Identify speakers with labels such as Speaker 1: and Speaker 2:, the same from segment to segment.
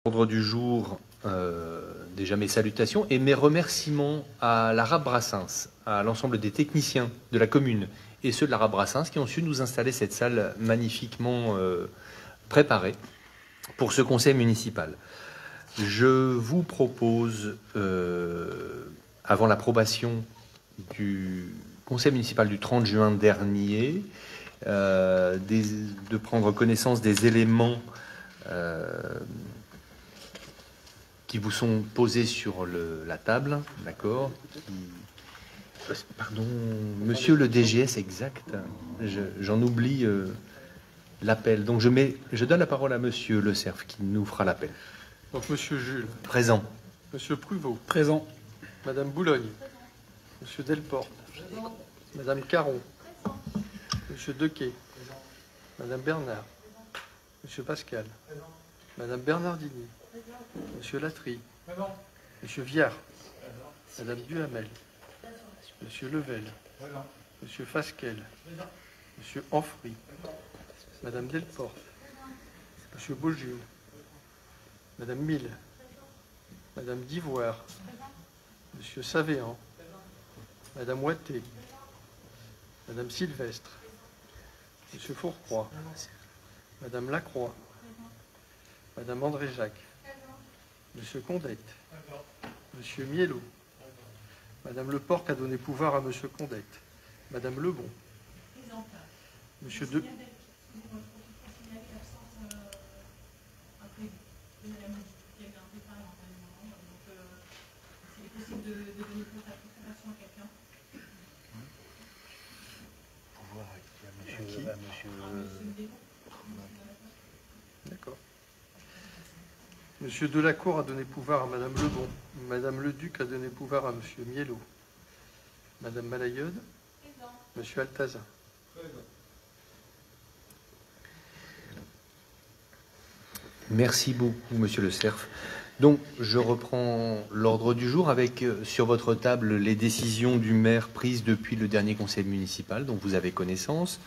Speaker 1: Ordre du jour, déjà mes salutations et mes remerciements à l'Arabe Brassens, à l'ensemble des techniciens de la commune et ceux de l'Arabe Brassens qui ont su nous installer cette salle magnifiquement préparée pour ce conseil municipal. Je vous propose, avant l'approbation du conseil municipal du 30 juin dernier, de prendre connaissance des éléments qui vous sont posés sur la table, d'accord. Pardon, monsieur le DGS, exact. J'en oublie l'appel. Donc je donne la parole à monsieur Le Cerf qui nous fera l'appel.
Speaker 2: Donc monsieur Jules.
Speaker 1: Présent.
Speaker 2: Monsieur Pruvot.
Speaker 3: Présent.
Speaker 2: Madame Boulogne. Monsieur Delporte. Madame Caron. Monsieur Dequet. Madame Bernard. Monsieur Pascal. Madame Bernardini. Monsieur Latry. Monsieur Viard. Madame Duhamel. Monsieur Level. Monsieur Fasquel. Monsieur Amphrey. Madame Delporte. Monsieur Beaujul. Madame Mille. Madame Divoire. Monsieur Savéan. Madame Ouatté. Madame Sylvestre. Monsieur Fourcroy. Madame Lacroix. Madame André-Jacques. Monsieur Condette. Monsieur Miellot. Madame Leporc a donné pouvoir à Monsieur Condette. Madame Lebon. Monsieur De... D'accord. Monsieur Delacour a donné pouvoir à Madame Lebon. Madame Leduc a donné pouvoir à Monsieur Miellot. Madame Malayode. Monsieur Altazin.
Speaker 1: Merci beaucoup, monsieur Le Cerf. Donc, je reprends l'ordre du jour avec, sur votre table, les décisions du maire prises depuis le dernier conseil municipal, dont vous avez connaissance.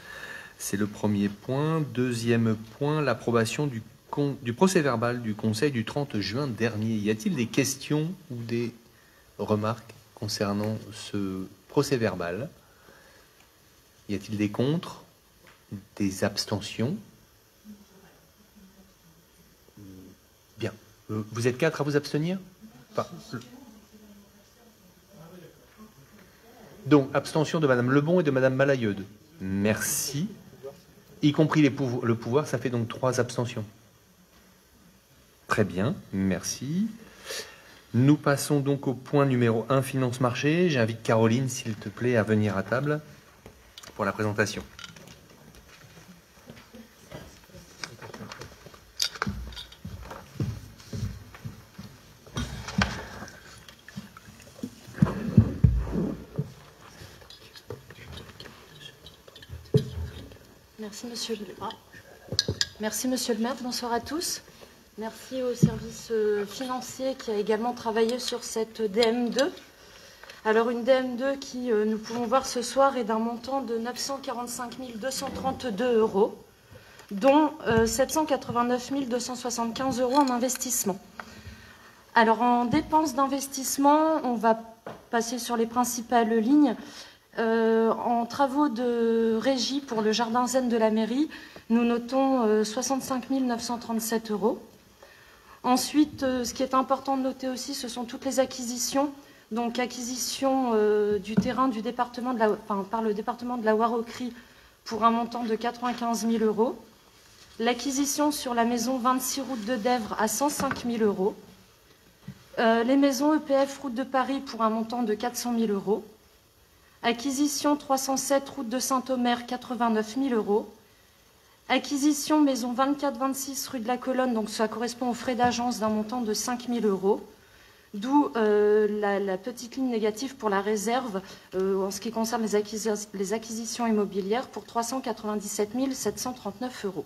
Speaker 1: C'est le premier point. Deuxième point, l'approbation du procès-verbal du conseil du 30 juin dernier. Y a-t-il des questions ou des remarques concernant ce procès-verbal? Y a-t-il des contre? Des abstentions? Bien. Vous êtes 4 à vous abstenir? Enfin, donc, abstention de Madame Lebon et de Madame Malayode. Merci. Y compris le pouvoir, ça fait donc 3 abstentions. Très bien, merci. Nous passons donc au point numéro 1, finance-marché. J'invite Caroline, s'il te plaît, à venir à table pour la présentation.
Speaker 4: Merci Monsieur le maire, bonsoir à tous. Merci au service financier qui a également travaillé sur cette DM2. Alors une DM2 qui, nous pouvons voir ce soir, est d'un montant de 945 232 €, dont 789 275 € en investissement. Alors en dépenses d'investissement, on va passer sur les principales lignes. En travaux de régie pour le jardin zen de la mairie, nous notons 65 937 €. Ensuite, ce qui est important de noter aussi, ce sont toutes les acquisitions. Donc, acquisition du terrain du département par le département de la Loire-au-Cri pour un montant de 95 000 €. L'acquisition sur la maison 26 route de Dèvres à 105 000 €. Les maisons EPF route de Paris pour un montant de 400 000 €. Acquisition 307 route de Saint-Omer, 89 000 €. Acquisition maison 24-26 rue de la Colonne, donc ça correspond aux frais d'agence d'un montant de 5 000 €. D'où la petite ligne négative pour la réserve en ce qui concerne les acquisitions immobilières pour 397 739 €.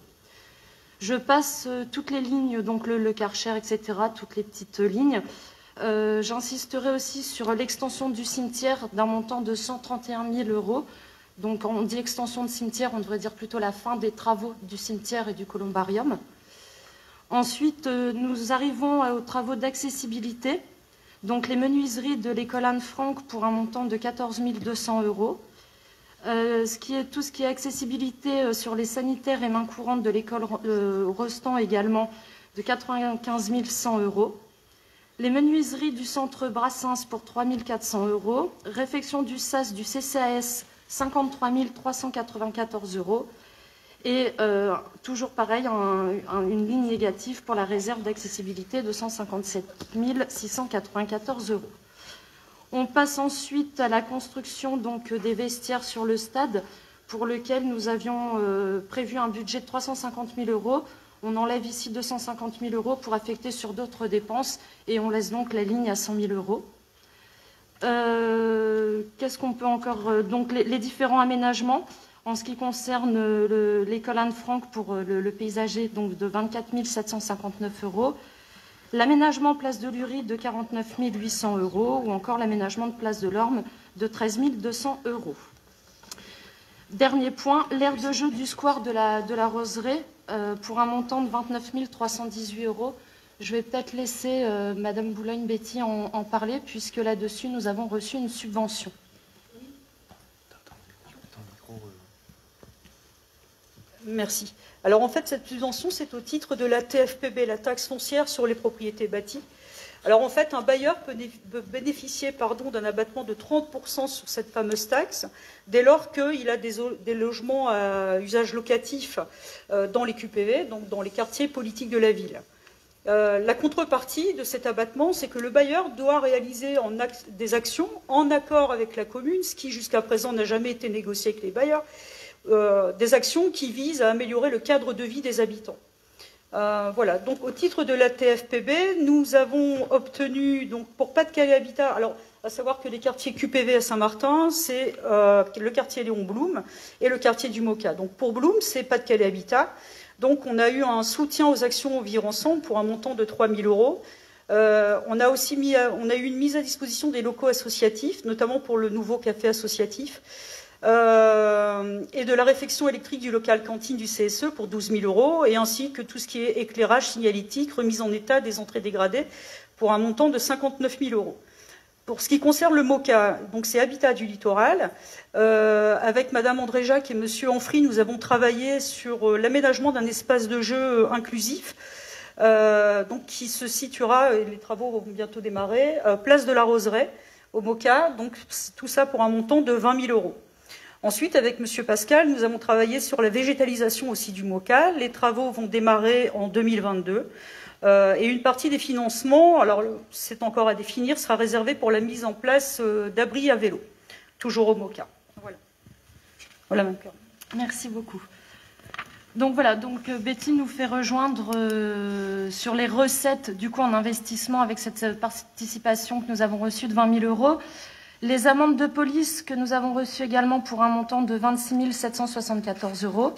Speaker 4: Je passe toutes les lignes, donc le Karcher, etc., toutes les petites lignes. J'insisterai aussi sur l'extension du cimetière d'un montant de 131 000 €. Donc quand on dit extension de cimetière, on devrait dire plutôt la fin des travaux du cimetière et du columbarium. Ensuite, nous arrivons aux travaux d'accessibilité. Donc les menuiseries de l'école Anne-Franck pour un montant de 14 200 €. Tout ce qui est accessibilité sur les sanitaires et mains courantes de l'école Rostand également de 95 100 €. Les menuiseries du centre Brassens pour 3 400 €. Réfection du SAS, du CCAS, 53 394 €. Et toujours pareil, une ligne négative pour la réserve d'accessibilité de 157 694 €. On passe ensuite à la construction donc, des vestiaires sur le stade, pour lequel nous avions prévu un budget de 350 000 €. On enlève ici 250 000 € pour affecter sur d'autres dépenses, et on laisse donc la ligne à 100 000 €. Qu'est-ce qu'on peut encore... Donc les différents aménagements, en ce qui concerne l'école Anne-Franck pour le paysager, donc de 24 759 €. L'aménagement place de Lurie de 49 800 €, ou encore l'aménagement de place de l'Orme de 13 200 €. Dernier point, l'aire de jeu du square de la Roseraie pour un montant de 29 318 €. Je vais peut-être laisser Madame Boulogne-Betty en parler, puisque là-dessus, nous avons reçu une subvention.
Speaker 3: Merci. Alors en fait, cette subvention, c'est au titre de la TFPB, la taxe foncière sur les propriétés bâties. Alors en fait, un bailleur peut bénéficier d'un abattement de 30% sur cette fameuse taxe, dès lors qu'il a des logements à usage locatif dans les QPV, donc dans les quartiers politiques de la ville. La contrepartie de cet abattement, c'est que le bailleur doit réaliser des actions en accord avec la commune, ce qui jusqu'à présent n'a jamais été négocié avec les bailleurs, des actions qui visent à améliorer le cadre de vie des habitants. Voilà, donc au titre de la TFPB, nous avons obtenu, donc pour Pas-de-Calais Habitat, alors à savoir que les quartiers QPV à Saint-Martin, c'est le quartier Léon Blum et le quartier du Moka. Donc pour Blum, c'est Pas-de-Calais Habitat. Donc on a eu un soutien aux actions Vivre Ensemble pour un montant de 3 000 €. On a eu une mise à disposition des locaux associatifs, notamment pour le nouveau café associatif. Et de la réfection électrique du local cantine du CSE pour 12 000 €, et ainsi que tout ce qui est éclairage signalétique, remise en état des entrées dégradées pour un montant de 59 000 €. Pour ce qui concerne le MOCA, donc c'est Habitat du Littoral, avec Madame André Jacques et Monsieur Amphrey, nous avons travaillé sur l'aménagement d'un espace de jeu inclusif, donc qui se situera, et les travaux vont bientôt démarrer, place de la Roseraie, au MOCA, donc tout ça pour un montant de 20 000 €. Ensuite, avec M. Pascal, nous avons travaillé sur la végétalisation aussi du MOCA. Les travaux vont démarrer en 2022. Et une partie des financements, alors c'est encore à définir, sera réservée pour la mise en place d'abris à vélo, toujours au MOCA. Voilà. Voilà, Mme Cœur.
Speaker 4: Merci beaucoup. Donc voilà, Betty nous fait rejoindre sur les recettes du coup en investissement avec cette participation que nous avons reçue de 20 000 €. Les amendes de police que nous avons reçues également pour un montant de 26 774 €.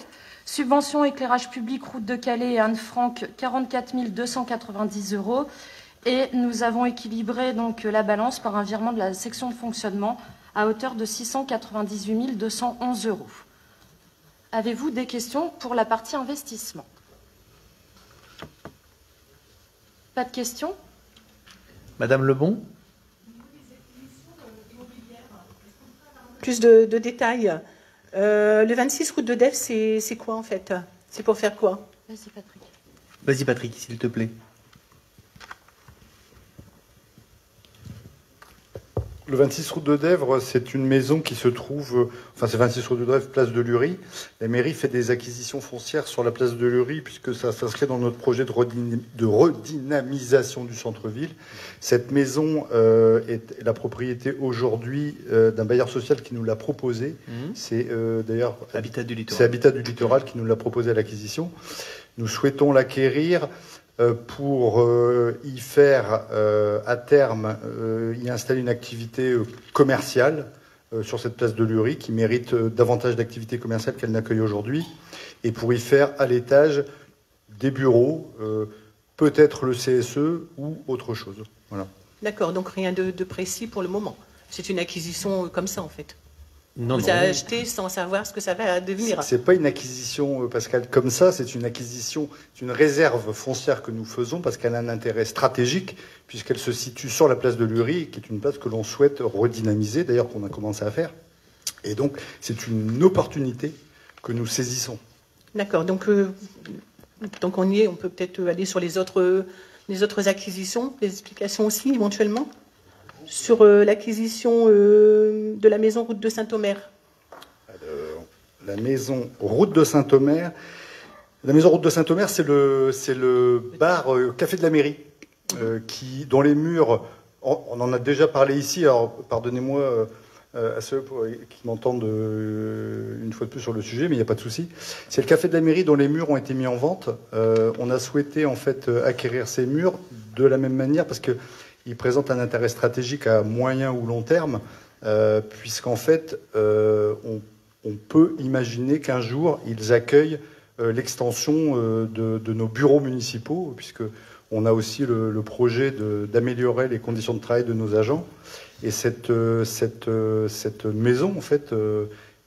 Speaker 4: Subvention éclairage public, route de Calais et Anne-Franck, 44 290 €. Et nous avons équilibré donc la balance par un virement de la section de fonctionnement à hauteur de 698 211 €. Avez-vous des questions pour la partie investissement? Pas de questions?
Speaker 1: Madame Lebon?
Speaker 5: Plus de détails. Le 26 route de Dèvres, c'est quoi en fait? C'est pour faire quoi?
Speaker 4: Vas-y Patrick.
Speaker 1: Vas-y Patrick, s'il te plaît.
Speaker 6: Le 26 route de Dèvres, c'est une maison qui se trouve... Enfin, c'est 26 route de Dèvres, place de Lurie. La mairie fait des acquisitions foncières sur la place de Lurie, puisque ça s'inscrit dans notre projet de redynamisation du centre-ville. Cette maison est la propriété aujourd'hui d'un bailleur social qui nous l'a proposé. C'est d'ailleurs...
Speaker 1: Habitat du Littoral.
Speaker 6: C'est Habitat du Littoral qui nous l'a proposé à l'acquisition. Nous souhaitons l'acquérir pour y faire à terme y installer une activité commerciale sur cette place de Lurie qui mérite davantage d'activités commerciales qu'elle n'accueille aujourd'hui, et pour y faire à l'étage des bureaux, peut-être le CSE ou autre chose. Voilà.
Speaker 5: D'accord, donc rien de précis pour le moment. C'est une acquisition comme ça en fait.
Speaker 1: Non,
Speaker 5: vous avez acheté sans savoir ce que ça va devenir.
Speaker 6: C'est pas une acquisition, Pascal, comme ça. C'est une acquisition, c'est une réserve foncière que nous faisons parce qu'elle a un intérêt stratégique puisqu'elle se situe sur la place de Lurie, qui est une place que l'on souhaite redynamiser, d'ailleurs qu'on a commencé à faire. Et donc, c'est une opportunité que nous saisissons.
Speaker 5: D'accord. Donc on y est. On peut peut-être aller sur les autres acquisitions, les explications aussi éventuellement sur l'acquisition de la maison route de Saint-Omer.
Speaker 6: La maison route de Saint-Omer. La maison route de Saint-Omer, c'est le bar Café de la Mairie, dont les murs, on en a déjà parlé ici. Alors pardonnez-moi à ceux qui m'entendent une fois de plus sur le sujet, mais il n'y a pas de souci. C'est le Café de la Mairie dont les murs ont été mis en vente. On a souhaité en fait acquérir ces murs de la même manière parce que ils présentent un intérêt stratégique à moyen ou long terme, puisqu'en fait, on peut imaginer qu'un jour, ils accueillent l'extension de nos bureaux municipaux, puisqu'on a aussi le projet d'améliorer les conditions de travail de nos agents. Et cette maison, en fait,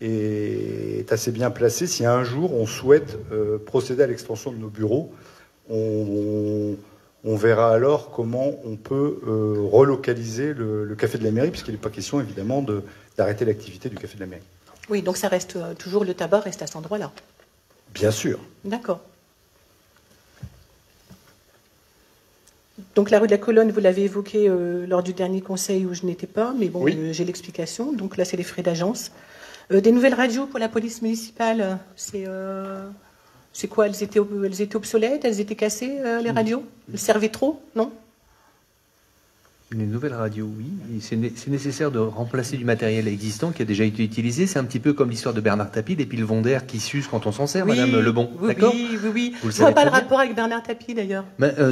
Speaker 6: est assez bien placée. Si un jour, on souhaite procéder à l'extension de nos bureaux, on verra alors comment on peut relocaliser le Café de la Mairie, puisqu'il n'est pas question, évidemment, d'arrêter l'activité du Café de la Mairie.
Speaker 5: Oui, donc ça reste toujours, le tabac reste à cet endroit-là.
Speaker 6: Bien sûr.
Speaker 5: D'accord. Donc la rue de la Colonne, vous l'avez évoqué lors du dernier conseil où je n'étais pas, mais bon, oui. J'ai l'explication. Donc là, c'est les frais d'agence. Des nouvelles radios pour la police municipale, c'est quoi, elles étaient obsolètes, elles étaient cassées, les radios? Elles servaient trop, non?
Speaker 1: Les nouvelles radios, oui. C'est nécessaire de remplacer du matériel existant qui a déjà été utilisé. C'est un petit peu comme l'histoire de Bernard Tapie, des piles Vondaire qui s'usent quand on s'en sert, oui, Madame Lebon. D'accord ?
Speaker 5: Oui. Je ne vois pas le rapport avec Bernard Tapie, d'ailleurs.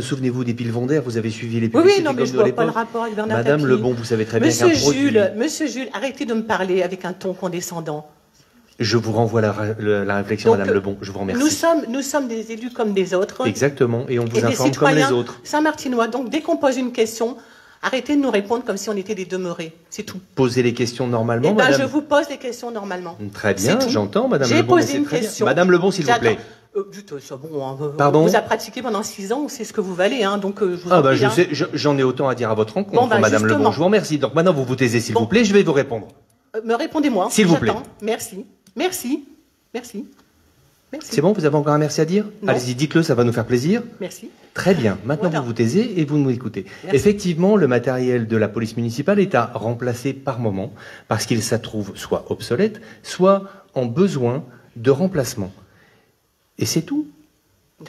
Speaker 1: Souvenez-vous des piles Vondaire, vous avez suivi les publicités.
Speaker 5: Oui, non, mais je ne vois pas le rapport avec Bernard Tapie.
Speaker 1: Madame Lebon, vous savez très bien qu'un produit...
Speaker 5: Monsieur Jules, arrêtez de me parler avec un ton condescendant.
Speaker 1: Je vous renvoie la réflexion, donc, Madame Lebon. Je vous remercie.
Speaker 5: Nous sommes des élus comme des autres.
Speaker 1: Exactement, et on vous informe comme les autres.
Speaker 5: Saint-Martinois, donc dès qu'on pose une question, arrêtez de nous répondre comme si on était des demeurés. C'est tout.
Speaker 1: Posez les questions normalement,
Speaker 5: Madame.
Speaker 1: je
Speaker 5: vous pose les questions normalement.
Speaker 1: Très bien, j'entends, Madame Lebon.
Speaker 5: J'ai posé une question.
Speaker 1: Madame Lebon, s'il vous plaît.
Speaker 5: Pardon. Vous a pratiqué pendant 6 ans, c'est ce que vous valez, hein, donc je vous en prie,
Speaker 1: je sais, j'en ai autant à dire à votre rencontre, Madame Lebon. Je vous remercie. Donc maintenant, vous vous taisez, s'il vous plaît, je vais vous répondre.
Speaker 5: Me répondez-moi.
Speaker 1: S'il vous plaît.
Speaker 5: Merci.
Speaker 1: C'est bon, vous avez encore un merci à dire? Allez-y, dites-le, ça va nous faire plaisir.
Speaker 5: Merci.
Speaker 1: Très bien. Maintenant, vous vous taisez et vous nous écoutez. Merci. Effectivement, le matériel de la police municipale est à remplacer par moment parce qu'il se trouve soit obsolète, soit en besoin de remplacement. Et c'est tout.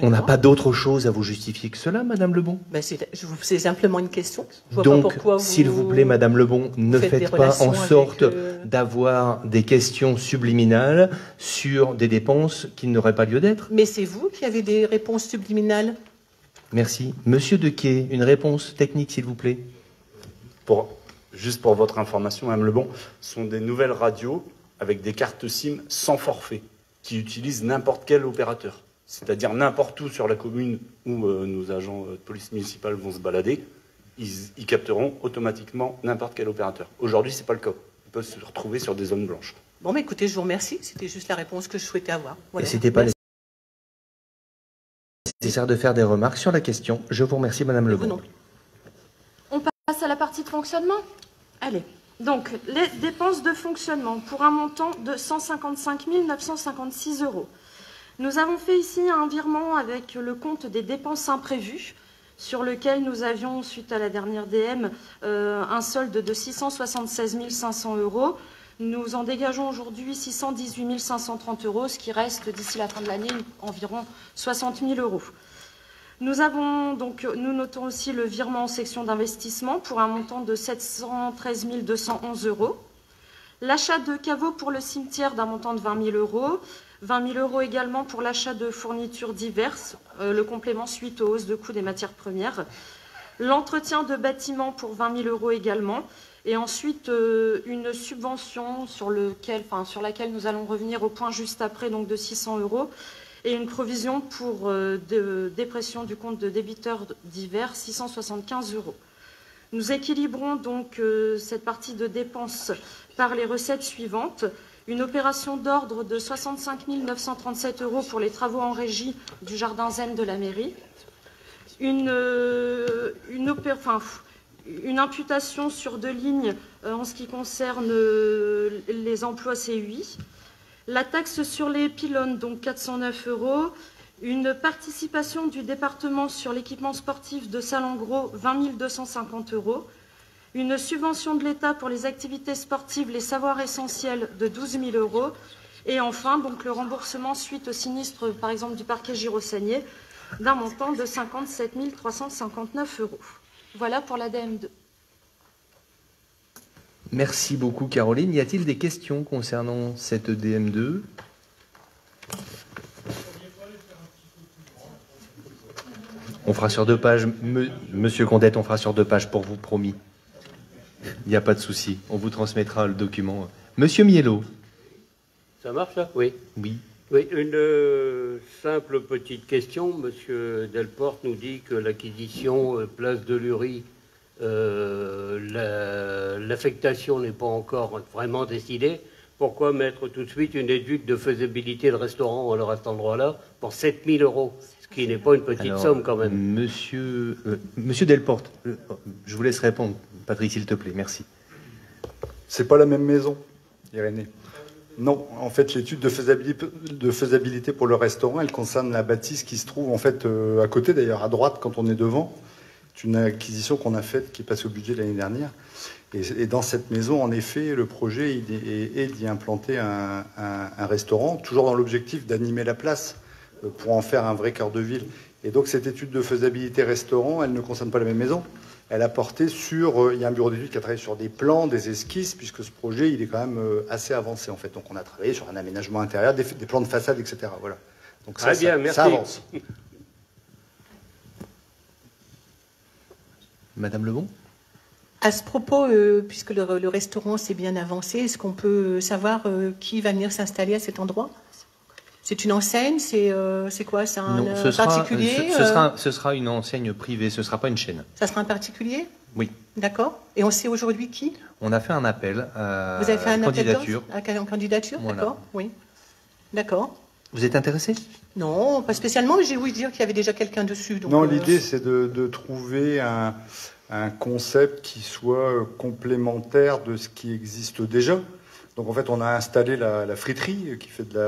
Speaker 1: On n'a pas d'autre chose à vous justifier que cela, Madame Lebon.
Speaker 5: C'est simplement une question.
Speaker 1: Donc, s'il vous plaît, Madame Lebon, ne faites pas en sorte d'avoir des questions subliminales sur des dépenses qui n'auraient pas lieu d'être.
Speaker 5: Mais c'est vous qui avez des réponses subliminales.
Speaker 1: Merci. Monsieur Dequet, une réponse technique, s'il vous plaît.
Speaker 7: Juste pour votre information, Madame Lebon, ce sont des nouvelles radios avec des cartes SIM sans forfait qui utilisent n'importe quel opérateur. C'est-à-dire n'importe où sur la commune où nos agents de police municipale vont se balader, ils capteront automatiquement n'importe quel opérateur. Aujourd'hui, ce n'est pas le cas. Ils peuvent se retrouver sur des zones blanches.
Speaker 5: Bon, mais écoutez, je vous remercie. C'était juste la réponse que je souhaitais avoir.
Speaker 1: Voilà. Et c'était pas nécessaire de faire des remarques sur la question. Je vous remercie, Madame Lebon.
Speaker 4: On passe à la partie de fonctionnement. Allez. Donc, les dépenses de fonctionnement pour un montant de 155 956 €. Nous avons fait ici un virement avec le compte des dépenses imprévues, sur lequel nous avions, suite à la dernière DM, un solde de 676 500 €. Nous en dégageons aujourd'hui 618 530 €, ce qui reste d'ici la fin de l'année environ 60 000 €. Nous notons aussi le virement en section d'investissement pour un montant de 713 211 €. L'achat de caveaux pour le cimetière d'un montant de 20 000 €. 20 000 € également pour l'achat de fournitures diverses, le complément suite aux hausses de coûts des matières premières. L'entretien de bâtiments pour 20 000 € également. Et ensuite, une subvention sur laquelle nous allons revenir au point juste après, donc de 600 €. Et une provision pour dépression du compte de débiteurs divers, 675 €. Nous équilibrons donc cette partie de dépenses par les recettes suivantes. Une opération d'ordre de 65 937 € pour les travaux en régie du jardin zen de la mairie. Une imputation sur 2 lignes en ce qui concerne les emplois CUI. La taxe sur les pylônes, donc 409 €. Une participation du département sur l'équipement sportif de salle en gros, 20 250 €. Une subvention de l'État pour les activités sportives, les savoirs essentiels de 12 000 €. Et enfin, donc, le remboursement suite au sinistre, par exemple, du parquet Girosanier, d'un montant de 57 359 €. Voilà pour la DM2.
Speaker 1: Merci beaucoup, Caroline. Y a-t-il des questions concernant cette DM2 ? On fera sur 2 pages. Monsieur Condette, on fera sur 2 pages pour vous, promis. Il n'y a pas de souci. On vous transmettra le document. Monsieur Mielo.
Speaker 8: Ça marche, là ? Oui.
Speaker 1: Oui.
Speaker 8: Oui, une simple petite question. Monsieur Delporte nous dit que l'acquisition place de Lurie, l'affectation n'est pas encore vraiment décidée. Pourquoi mettre tout de suite une étude de faisabilité de restaurant à cet endroit-là pour 7 000 €, ce qui n'est pas une petite somme quand même.
Speaker 1: Monsieur Delporte, je vous laisse répondre. Patrick, s'il te plaît, merci.
Speaker 6: C'est pas la même maison, Irénée. Non, en fait, l'étude de faisabilité pour le restaurant, elle concerne la bâtisse qui se trouve en fait à côté, d'ailleurs à droite quand on est devant. C'est une acquisition qu'on a faite qui est passée au budget de l'année dernière. Et dans cette maison, en effet, le projet est d'y implanter un restaurant, toujours dans l'objectif d'animer la place pour en faire un vrai cœur de ville. Et donc cette étude de faisabilité restaurant, elle ne concerne pas la même maison. Elle a porté sur... il y a un bureau d'études qui a travaillé sur des plans, des esquisses, puisque ce projet, il est quand même assez avancé, en fait. Donc on a travaillé sur un aménagement intérieur, des plans de façade, etc. Voilà. Donc ça,
Speaker 8: bien, merci.
Speaker 6: Ça avance.
Speaker 1: Madame Lebon ?
Speaker 5: À ce propos, puisque le restaurant s'est bien avancé, est-ce qu'on peut savoir qui va venir s'installer à cet endroit ? C'est une enseigne ? C'est quoi ? C'est un particulier ?
Speaker 1: Ce sera une enseigne privée, ce ne sera pas une chaîne.
Speaker 5: Ça sera un particulier ?
Speaker 1: Oui.
Speaker 5: D'accord. Et on sait aujourd'hui qui ?
Speaker 1: On a fait un appel à
Speaker 5: Vous avez fait un
Speaker 1: candidature.
Speaker 5: appel en candidature ?
Speaker 1: Voilà.
Speaker 5: D'accord. Oui. D'accord.
Speaker 1: Vous êtes intéressé ?
Speaker 5: Non, pas spécialement, mais j'ai ouï dire qu'il y avait déjà quelqu'un dessus. Donc,
Speaker 6: non, l'idée, c'est de trouver un concept qui soit complémentaire de ce qui existe déjà. Donc en fait, on a installé la friterie qui fait de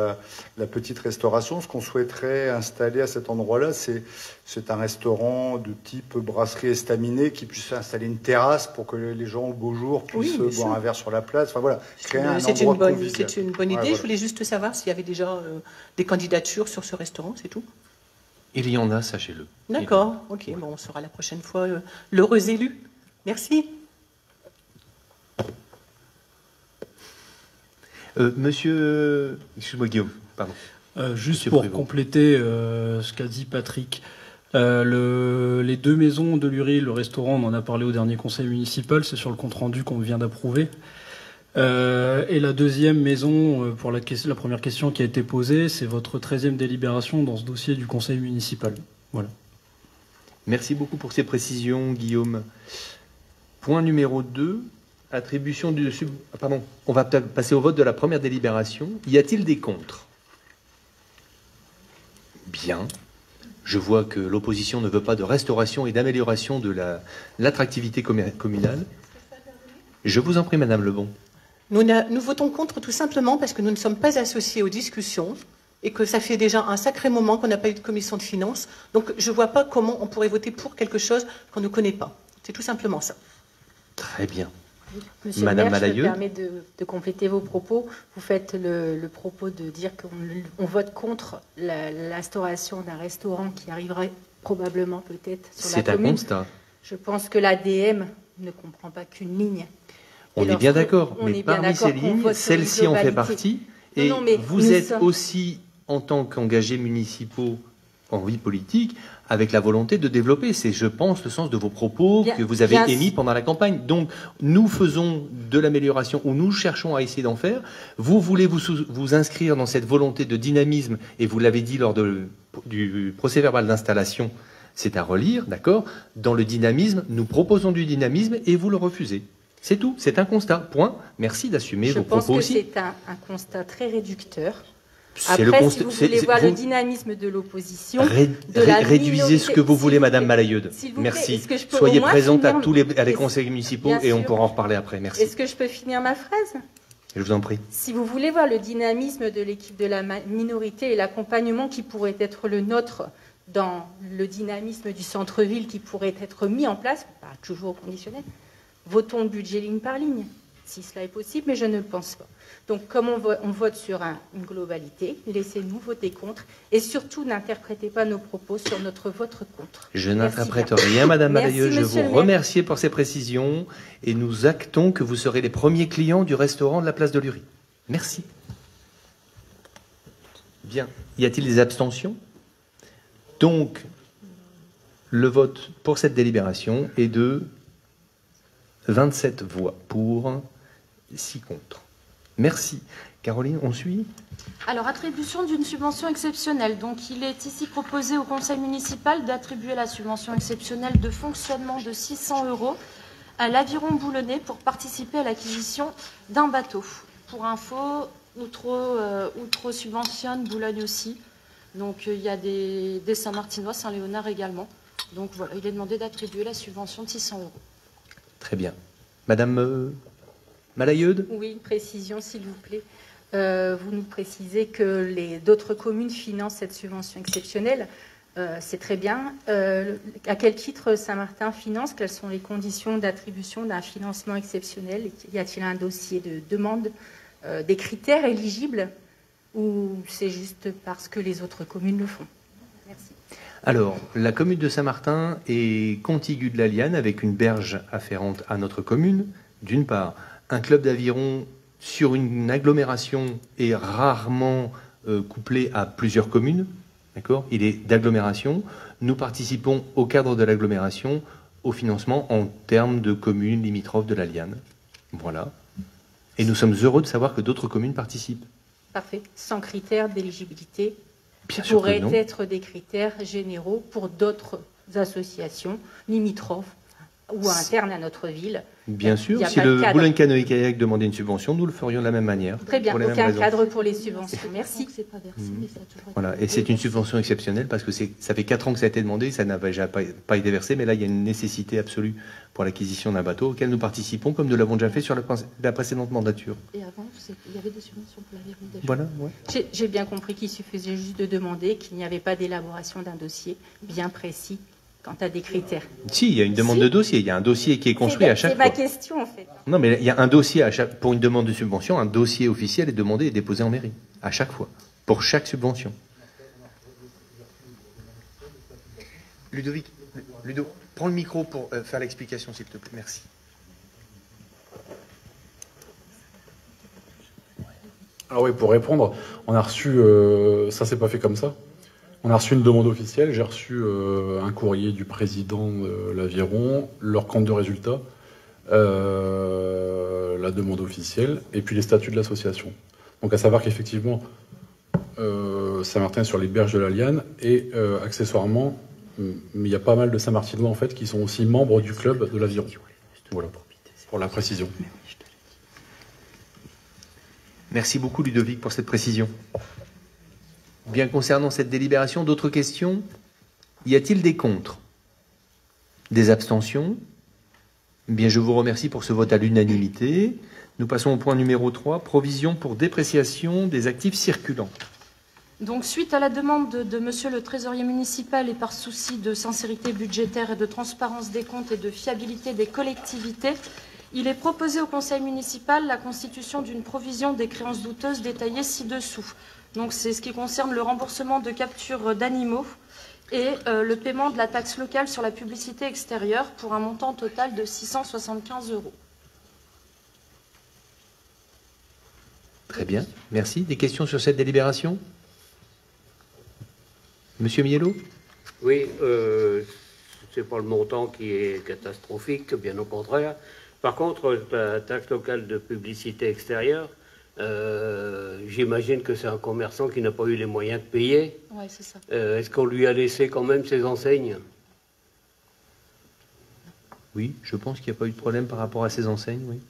Speaker 6: la petite restauration. Ce qu'on souhaiterait installer à cet endroit-là, c'est un restaurant de type brasserie estaminée qui puisse installer une terrasse pour que les gens au beau jour puissent boire un verre sur la place. Enfin voilà, créer un endroit convivial.
Speaker 5: C'est une bonne idée.
Speaker 6: Ouais, voilà.
Speaker 5: Je voulais juste savoir s'il y avait déjà des candidatures sur ce restaurant, c'est tout.
Speaker 1: Il y en a, sachez-le.
Speaker 5: D'accord, ok. Bon, on sera la prochaine fois l'heureux élu. Merci.
Speaker 1: Monsieur... Excuse-moi, Guillaume, pardon.
Speaker 9: Juste
Speaker 1: Monsieur
Speaker 9: pour
Speaker 1: Prévost.
Speaker 9: compléter ce qu'a dit Patrick, les 2 maisons de Lurie, le restaurant, on en a parlé au dernier conseil municipal, c'est sur le compte-rendu qu'on vient d'approuver. Et la deuxième maison, pour la première question qui a été posée, c'est votre 13e délibération dans ce dossier du conseil municipal. Voilà.
Speaker 1: Merci beaucoup pour ces précisions, Guillaume. Point numéro 2, attribution du... Pardon, on va passer au vote de la première délibération. Y a-t-il des contre ? Bien. Je vois que l'opposition ne veut pas de restauration et d'amélioration de l'attractivité communale. Je vous en prie, Madame Lebon.
Speaker 5: Nous votons contre tout simplement parce que nous ne sommes pas associés aux discussions et que ça fait déjà un sacré moment qu'on n'a pas eu de commission de finances. Donc je ne vois pas comment on pourrait voter pour quelque chose qu'on ne connaît pas. C'est tout simplement ça.
Speaker 1: Très bien.
Speaker 10: Monsieur
Speaker 1: Madame
Speaker 10: le maire,
Speaker 1: Malayeux.
Speaker 10: je me permets de compléter vos propos. Vous faites le propos de dire qu'on vote contre l'instauration d'un restaurant qui arriverait probablement peut-être sur la
Speaker 1: C'est un
Speaker 10: commune.
Speaker 1: constat.
Speaker 10: Je pense que l'ADM ne comprend pas qu'une ligne.
Speaker 1: On est bien d'accord, mais parmi ces lignes, celle-ci en fait partie. Et
Speaker 10: Non, mais
Speaker 1: vous êtes aussi, en tant qu'engagés municipaux en vie politique, avec la volonté de développer. C'est, je pense, le sens de vos propos que vous avez émis pendant la campagne. Donc, nous faisons de l'amélioration, ou nous cherchons à essayer d'en faire. Vous voulez vous inscrire dans cette volonté de dynamisme, et vous l'avez dit lors du procès-verbal d'installation C'est à relire, d'accord? Dans le dynamisme, nous proposons du dynamisme et vous le refusez. C'est tout, c'est un constat. Point. Merci d'assumer vos propos aussi.
Speaker 10: Je pense que c'est un constat très réducteur.
Speaker 1: C'est
Speaker 10: Après, si vous voulez voir le dynamisme de l'opposition,
Speaker 1: réduisez ce que vous voulez, Madame Malayeude. Merci. Soyez présente à tous les conseils municipaux et on pourra en reparler après. Merci.
Speaker 10: Est-ce que je peux finir ma phrase?
Speaker 1: Je vous en prie.
Speaker 10: Si vous voulez voir le dynamisme de l'équipe de la minorité et l'accompagnement qui pourrait être le nôtre dans le dynamisme du centre-ville qui pourrait être mis en place, pas toujours au conditionnel, votons le budget ligne par ligne, si cela est possible, mais je ne le pense pas. Donc, comme on vote sur une globalité, laissez-nous voter contre et surtout n'interprétez pas nos propos sur notre vote contre.
Speaker 1: Je n'interprète rien, Madame Malayeux. Je vous remercie pour ces précisions et nous actons que vous serez les premiers clients du restaurant de la place de Lurie. Merci. Bien. Y a-t-il des abstentions? Donc, le vote pour cette délibération est de 27 voix pour, 6 contre. Merci. Caroline, on suit?
Speaker 4: Alors, attribution d'une subvention exceptionnelle. Donc, il est ici proposé au conseil municipal d'attribuer la subvention exceptionnelle de fonctionnement de 600 € à l'Aviron Boulonnais pour participer à l'acquisition d'un bateau. Pour info, Outreau subventionne, Boulogne aussi. Donc, il y a des Saint-Martinois, Saint-Léonard également. Donc, voilà, il est demandé d'attribuer la subvention de 600 €.
Speaker 1: Très bien. Madame Malayeude?
Speaker 10: Oui, une précision, s'il vous plaît. Vous nous précisez que d'autres communes financent cette subvention exceptionnelle. C'est très bien. À quel titre Saint-Martin finance? Quelles sont les conditions d'attribution d'un financement exceptionnel? Y a-t-il un dossier de demande, des critères éligibles, ou c'est juste parce que les autres communes le font? Merci.
Speaker 1: Alors, la commune de Saint-Martin est contiguë de la Liane avec une berge afférente à notre commune. D'une part, un club d'aviron sur une agglomération est rarement couplé à plusieurs communes. D'accord? Il est d'agglomération. Nous participons au cadre de l'agglomération au financement en termes de communes limitrophes de la Liane. Voilà. Et nous sommes heureux de savoir que d'autres communes participent.
Speaker 10: Parfait. Sans critères d'éligibilité.
Speaker 1: Bien sûr
Speaker 10: pourraient être des critères généraux pour d'autres associations limitrophes ou internes à notre ville.
Speaker 1: Bien sûr, si le Boulogne Canoë Kayak demandait une subvention, nous le ferions de la même manière.
Speaker 10: Très bien, aucun cadre pour les subventions. Merci.
Speaker 1: Voilà, et c'est une subvention exceptionnelle parce que ça fait 4 ans que ça a été demandé, ça n'a déjà pas été versé, mais là il y a une nécessité absolue pour l'acquisition d'un bateau auquel nous participons, comme nous l'avons déjà fait sur la précédente mandature.
Speaker 4: Et avant, il y avait des subventions pour l'Aviron déjà.
Speaker 1: Voilà, ouais.
Speaker 10: J'ai bien compris qu'il suffisait juste de demander, qu'il n'y avait pas d'élaboration d'un dossier bien précis quant à des critères.
Speaker 1: Si, il y a une demande de dossier. Il y a un dossier qui est construit à chaque fois.
Speaker 10: C'est ma question, en fait.
Speaker 1: Non, mais il y a un dossier pour une demande de subvention. Un dossier officiel est demandé et déposé en mairie, à chaque fois, pour chaque subvention. Ludo, prends le micro pour faire l'explication, s'il te plaît. Merci.
Speaker 11: Alors oui, pour répondre, on a reçu... ça s'est pas fait comme ça. On a reçu une demande officielle, j'ai reçu un courrier du président de l'Aviron, leur compte de résultats, la demande officielle, et puis les statuts de l'association. Donc à savoir qu'effectivement, Saint-Martin est sur les berges de la Liane, et accessoirement, il y a pas mal de Saint-Martinois en fait qui sont aussi membres du club de l'Aviron. Voilà, pour la précision.
Speaker 1: Merci beaucoup Ludovic pour cette précision. Bien, concernant cette délibération, d'autres questions? Y a-t-il des contre? Des abstentions? Bien, je vous remercie pour ce vote à l'unanimité. Nous passons au point numéro 3, provision pour dépréciation des actifs circulants.
Speaker 4: Donc, suite à la demande de Monsieur le Trésorier municipal et par souci de sincérité budgétaire et de transparence des comptes et de fiabilité des collectivités, il est proposé au Conseil municipal la constitution d'une provision des créances douteuses détaillée ci-dessous. Donc, c'est ce qui concerne le remboursement de captures d'animaux et le paiement de la taxe locale sur la publicité extérieure pour un montant total de 675 €.
Speaker 1: Très bien, merci. Des questions sur cette délibération? Monsieur Mielo?
Speaker 8: Oui, c'est pas le montant qui est catastrophique, bien au contraire. Par contre, la taxe locale de publicité extérieure, j'imagine que c'est un commerçant qui n'a pas eu les moyens de payer.
Speaker 4: Oui, c'est ça.
Speaker 8: Est-ce qu'on lui a laissé quand même ses enseignes?
Speaker 1: Oui, je pense qu'il n'y a pas eu de problème par rapport à ces enseignes, oui.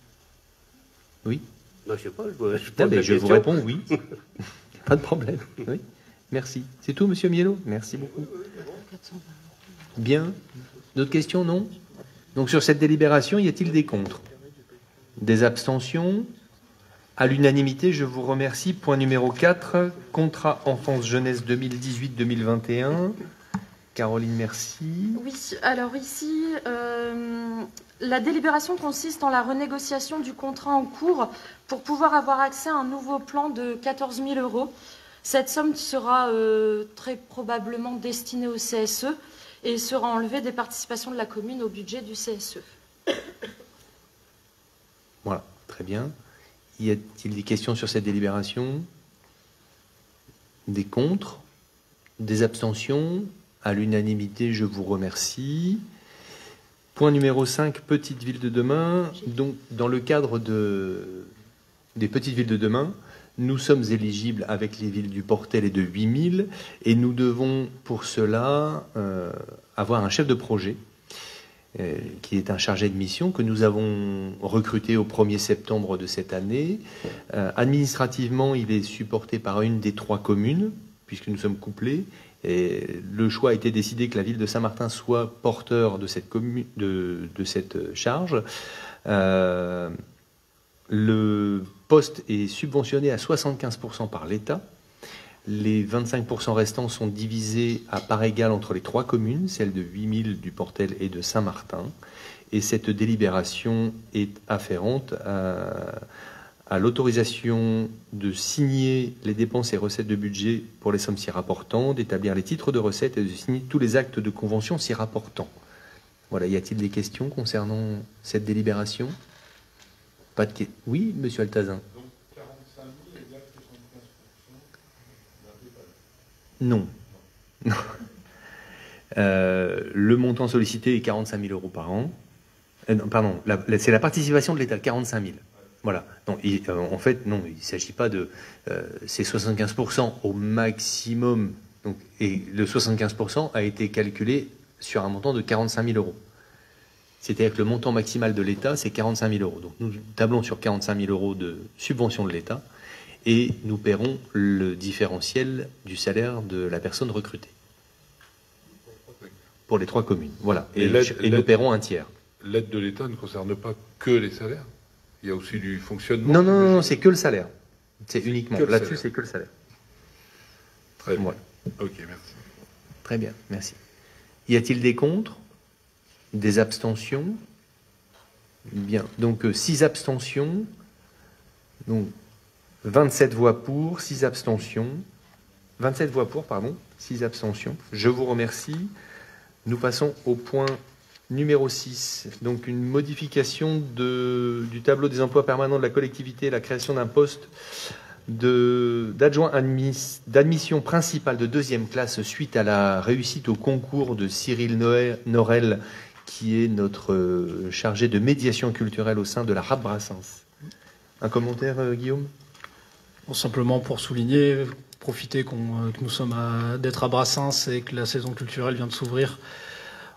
Speaker 1: Oui.
Speaker 8: Non, je sais pas, je
Speaker 1: Ah, mais je vous réponds oui. Pas de problème. Oui. Merci. C'est tout, monsieur Mielo? Merci beaucoup. Bien. D'autres questions? Non? Donc sur cette délibération, y a-t-il des contre? Des abstentions? À l'unanimité, je vous remercie. Point numéro 4, contrat enfance-jeunesse 2018-2021. Caroline, merci.
Speaker 4: Oui, alors ici, la délibération consiste en la renégociation du contrat en cours pour pouvoir avoir accès à un nouveau plan de 14 000 €. Cette somme sera très probablement destinée au CSE et sera enlevée des participations de la commune au budget du CSE.
Speaker 1: Voilà, très bien. Y a-t-il des questions sur cette délibération? Des contre? Des abstentions? À l'unanimité, je vous remercie. Point numéro 5, Petites Villes de demain. Donc, dans le cadre des Petites Villes de demain, nous sommes éligibles avec les villes du Portel et de 8000 et nous devons pour cela avoir un chef de projet qui est un chargé de mission que nous avons recruté au 1er septembre de cette année. Administrativement, il est supporté par une des 3 communes, puisque nous sommes couplés. Et le choix a été décidé que la ville de Saint-Martin soit porteur de cette, de cette charge. Le poste est subventionné à 75% par l'État. Les 25% restants sont divisés à part égale entre les 3 communes, celles de 8000, du Portel et de Saint-Martin. Et cette délibération est afférente à l'autorisation de signer les dépenses et recettes de budget pour les sommes s'y rapportant, d'établir les titres de recettes et de signer tous les actes de convention s'y rapportant. Voilà, y a-t-il des questions concernant cette délibération? Pas de questions. Oui, monsieur Altazin. Donc 45 000 égale 75%. Non. Non. Le montant sollicité est 45 000 € par an. Non, pardon, c'est la participation de l'État, 45 000. Voilà. Donc, en fait, non, il ne s'agit pas de... c'est 75% au maximum. Donc, et le 75% a été calculé sur un montant de 45 000 €. C'est-à-dire que le montant maximal de l'État, c'est 45 000 €. Donc, nous tablons sur 45 000 € de subvention de l'État et nous paierons le différentiel du salaire de la personne recrutée. Pour les 3 communes. Voilà. Et nous paierons un tiers.
Speaker 12: L'aide de l'État ne concerne pas que les salaires. Il y a aussi du fonctionnement.
Speaker 1: Non, non, non, c'est que le salaire. C'est uniquement. Là-dessus, c'est que le salaire.
Speaker 12: Très bien.
Speaker 1: Voilà.
Speaker 12: Ok, merci.
Speaker 1: Très bien, merci. Y a-t-il des contre? Des abstentions? Bien. Donc, 6 abstentions. Donc, 27 voix pour, 6 abstentions. 27 voix pour, pardon, 6 abstentions. Je vous remercie. Nous passons au point numéro 6, donc une modification du tableau des emplois permanents de la collectivité, la création d'un poste d'adjoint d'admission principale de 2e classe suite à la réussite au concours de Cyril Norel, qui est notre chargé de médiation culturelle au sein de la RAP Brassens. Un commentaire, Guillaume?
Speaker 9: Bon, simplement pour souligner, profiter que nous sommes d'être à Brassens et que la saison culturelle vient de s'ouvrir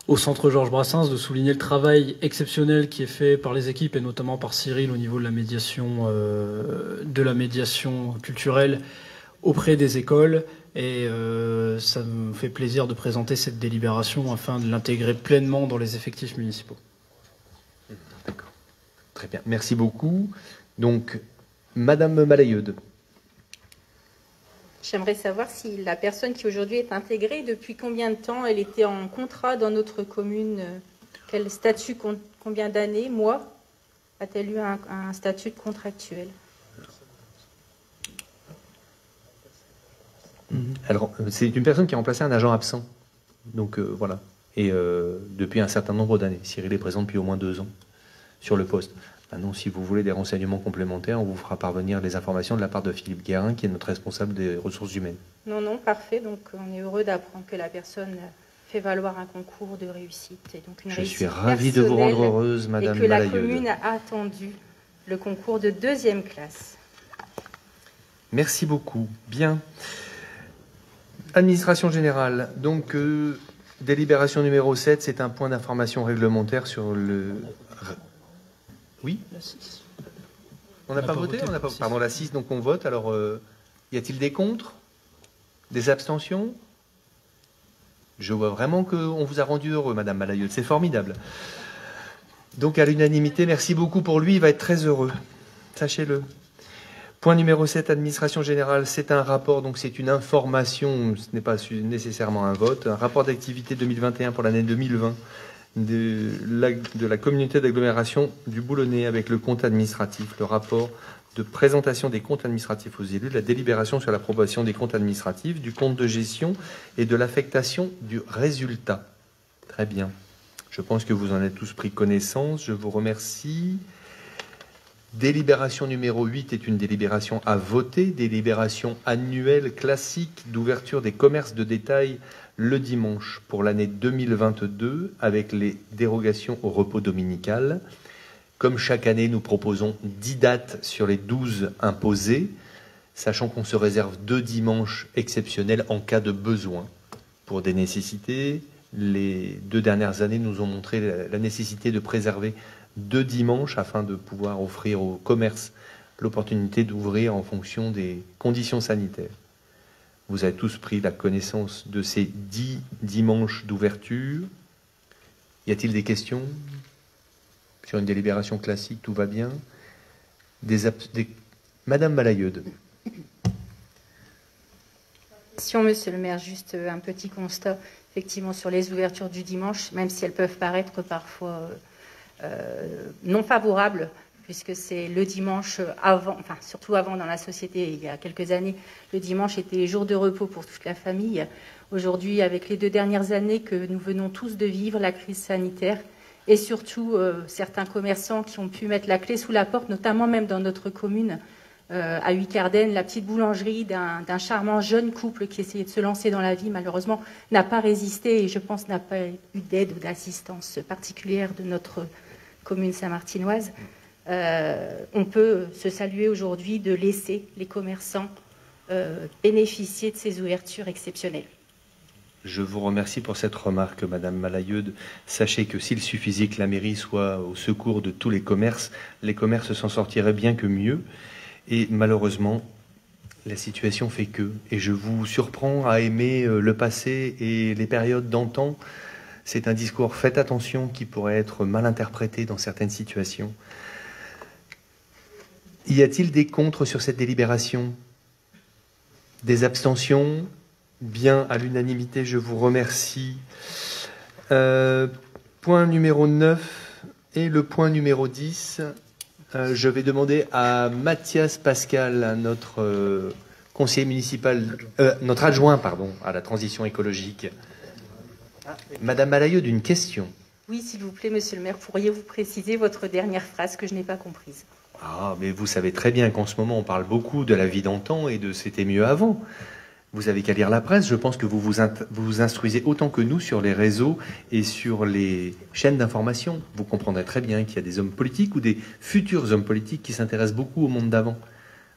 Speaker 9: au centre Georges Brassens, de souligner le travail exceptionnel qui est fait par les équipes et notamment par Cyril au niveau de la médiation culturelle auprès des écoles. Et ça me fait plaisir de présenter cette délibération afin de l'intégrer pleinement dans les effectifs municipaux.
Speaker 1: D'accord. Très bien. Merci beaucoup. Donc, Madame Malayeude.
Speaker 10: J'aimerais savoir si la personne qui aujourd'hui est intégrée, depuis combien de temps elle était en contrat dans notre commune, quel statut, combien d'années, mois, a-t-elle eu un statut de contractuel?
Speaker 1: Alors, c'est une personne qui a remplacé un agent absent. Donc, voilà. Et depuis un certain nombre d'années. Cyril est présent depuis au moins 2 ans sur le poste. Maintenant, si vous voulez des renseignements complémentaires, on vous fera parvenir les informations de la part de Philippe Guérin, qui est notre responsable des ressources humaines.
Speaker 10: Non, non, parfait. Donc, on est heureux d'apprendre que la personne fait valoir un concours de réussite. Et donc une
Speaker 1: Je
Speaker 10: réussite
Speaker 1: suis ravi de vous rendre heureuse, Madame Malayeude.
Speaker 10: Et que la commune a attendu le concours de 2e classe.
Speaker 1: Merci beaucoup. Bien. Administration générale. Donc, Délibération numéro 7, c'est un point d'information réglementaire sur le... Oui,
Speaker 9: La 6.
Speaker 1: on n'a pas voté, on n'a pas... Pardon, la 6, donc on vote. Alors, y a-t-il des contre? Des abstentions? Je vois vraiment qu'on vous a rendu heureux, Madame Malayeux. C'est formidable. Donc, à l'unanimité, merci beaucoup pour lui. Il va être très heureux. Sachez-le. Point numéro 7, administration générale. C'est un rapport, donc c'est une information. Ce n'est pas nécessairement un vote. Un rapport d'activité 2021 pour l'année 2020 de la communauté d'agglomération du Boulonnais avec le compte administratif, le rapport de présentation des comptes administratifs aux élus, la délibération sur l'approbation des comptes administratifs, du compte de gestion et de l'affectation du résultat. Très bien. Je pense que vous en avez tous pris connaissance. Je vous remercie. Délibération numéro 8 est une délibération à voter. Délibération annuelle classique d'ouverture des commerces de détail le dimanche pour l'année 2022 avec les dérogations au repos dominical. Comme chaque année, nous proposons 10 dates sur les 12 imposées, sachant qu'on se réserve 2 dimanches exceptionnels en cas de besoin. Pour des nécessités, les 2 dernières années nous ont montré la nécessité de préserver 2 dimanches afin de pouvoir offrir au commerce l'opportunité d'ouvrir en fonction des conditions sanitaires. Vous avez tous pris la connaissance de ces 10 dimanches d'ouverture. Y a-t-il des questions ? Sur une délibération classique, tout va bien. Madame Malayeude.
Speaker 10: Monsieur le maire, juste un petit constat, effectivement, sur les ouvertures du dimanche, même si elles peuvent paraître parfois non favorables, puisque c'est le dimanche avant, enfin surtout avant dans la société, il y a quelques années, le dimanche était jour de repos pour toute la famille. Aujourd'hui, avec les 2 dernières années que nous venons tous de vivre, la crise sanitaire, et surtout certains commerçants qui ont pu mettre la clé sous la porte, notamment même dans notre commune, à Huicardenne, la petite boulangerie d'un charmant jeune couple qui essayait de se lancer dans la vie, malheureusement, n'a pas résisté et je pense n'a pas eu d'aide ou d'assistance particulière de notre commune saint-martinoise. On peut se saluer aujourd'hui de laisser les commerçants bénéficier de ces ouvertures exceptionnelles.
Speaker 1: Je vous remercie pour cette remarque, Madame Malayeude. Sachez que s'il suffisait que la mairie soit au secours de tous les commerces s'en sortiraient bien que mieux. Et malheureusement, la situation fait que. Et je vous surprends à aimer le passé et les périodes d'antan. C'est un discours, faites attention, qui pourrait être mal interprété dans certaines situations. Y a-t-il des contre sur cette délibération? Des abstentions? Bien, à l'unanimité, je vous remercie. Point numéro 9 et le point numéro 10. Je vais demander à Mathias Pascal, notre conseiller municipal, notre adjoint, pardon, à la transition écologique. Madame Malayeude, une question.
Speaker 10: Oui, s'il vous plaît, monsieur le maire, pourriez-vous préciser votre dernière phrase que je n'ai pas comprise?
Speaker 1: Ah, mais vous savez très bien qu'en ce moment, on parle beaucoup de la vie d'antan et de c'était mieux avant. Vous avez qu'à lire la presse. Je pense que vous vous instruisez autant que nous sur les réseaux et sur les chaînes d'information. Vous comprendrez très bien qu'il y a des hommes politiques ou des futurs hommes politiques qui s'intéressent beaucoup au monde d'avant.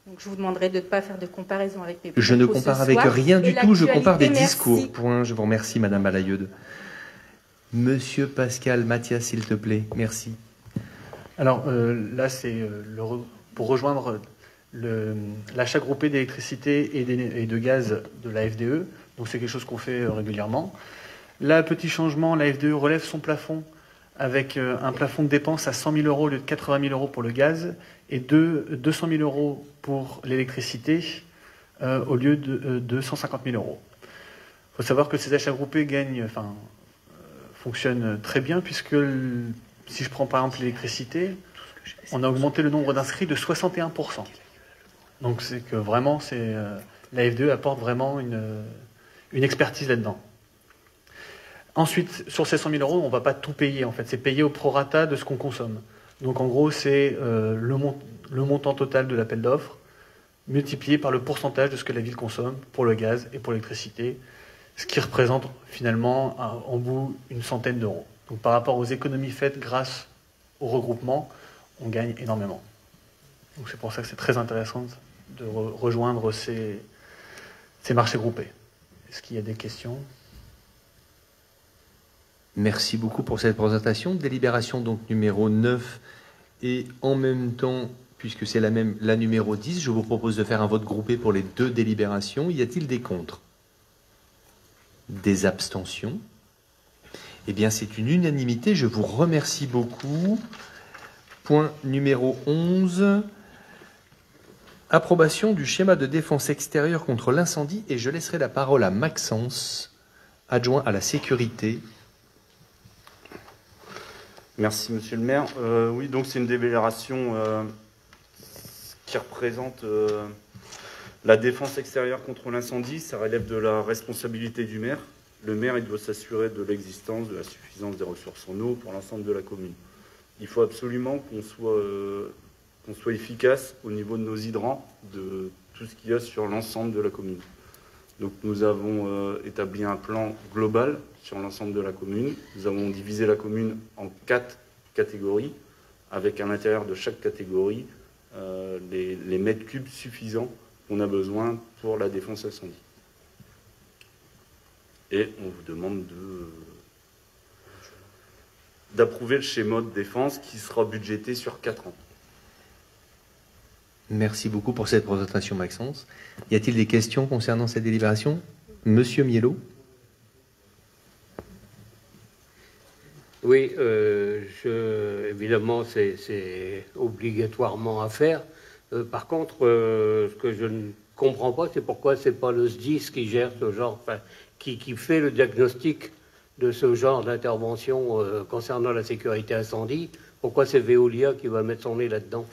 Speaker 10: Donc je vous demanderai de ne pas faire de comparaison avec mes propos.
Speaker 1: Je ne compare avec rien du tout, je compare des
Speaker 10: merci.
Speaker 1: discours. Point. Je vous remercie, Madame Malayeude. Monsieur Pascal Mathias, s'il te plaît. Merci.
Speaker 13: Alors là, c'est pour rejoindre l'achat groupé d'électricité et de gaz de la FDE. Donc c'est quelque chose qu'on fait régulièrement. Là, petit changement, la FDE relève son plafond avec un plafond de dépenses à 100 000 euros au lieu de 80 000 euros pour le gaz et 200 000 euros pour l'électricité au lieu de 150 000 euros. Il faut savoir que ces achats groupés fonctionnent très bien puisque si je prends par exemple l'électricité, on a augmenté le nombre d'inscrits de 61%. Donc c'est que vraiment, la FDE apporte vraiment une expertise là-dedans. Ensuite, sur ces 100 000 euros, on ne va pas tout payer en fait. C'est payé au prorata de ce qu'on consomme. Donc en gros, c'est le montant total de l'appel d'offres multiplié par le pourcentage de ce que la ville consomme pour le gaz et pour l'électricité, ce qui représente finalement en bout une centaine d'euros. Donc par rapport aux économies faites grâce au regroupement, on gagne énormément. Donc c'est pour ça que c'est très intéressant de rejoindre ces marchés groupés. Est-ce qu'il y a des questions?
Speaker 1: Merci beaucoup pour cette présentation. Délibération donc numéro 9 et en même temps, puisque c'est la numéro 10, je vous propose de faire un vote groupé pour les deux délibérations. Y a-t-il des contre? Des abstentions? Eh bien, c'est une unanimité. Je vous remercie beaucoup. Point numéro 11. Approbation du schéma de défense extérieure contre l'incendie. Et je laisserai la parole à Maxence, adjoint à la sécurité.
Speaker 7: Merci, monsieur le maire. Oui, donc c'est une délibération qui représente la défense extérieure contre l'incendie. Ça relève de la responsabilité du maire. Le maire, il doit s'assurer de l'existence, de la suffisance des ressources en eau pour l'ensemble de la commune. Il faut absolument qu'on soit efficace au niveau de nos hydrants, de tout ce qu'il y a sur l'ensemble de la commune. Donc nous avons établi un plan global sur l'ensemble de la commune. Nous avons divisé la commune en 4 catégories, avec à l'intérieur de chaque catégorie les mètres cubes suffisants qu'on a besoin pour la défense incendie. Et on vous demande d'approuver le schéma de défense qui sera budgété sur 4 ans.
Speaker 1: Merci beaucoup pour cette présentation, Maxence. Y a-t-il des questions concernant cette délibération? Monsieur Miellot.
Speaker 8: Oui, évidemment, c'est obligatoirement à faire. Par contre, ce que je ne comprends pas, c'est pourquoi c'est pas le SDIS qui gère ce genre, enfin, qui fait le diagnostic de ce genre d'intervention concernant la sécurité incendie. Pourquoi c'est Veolia qui va mettre son nez là-dedans?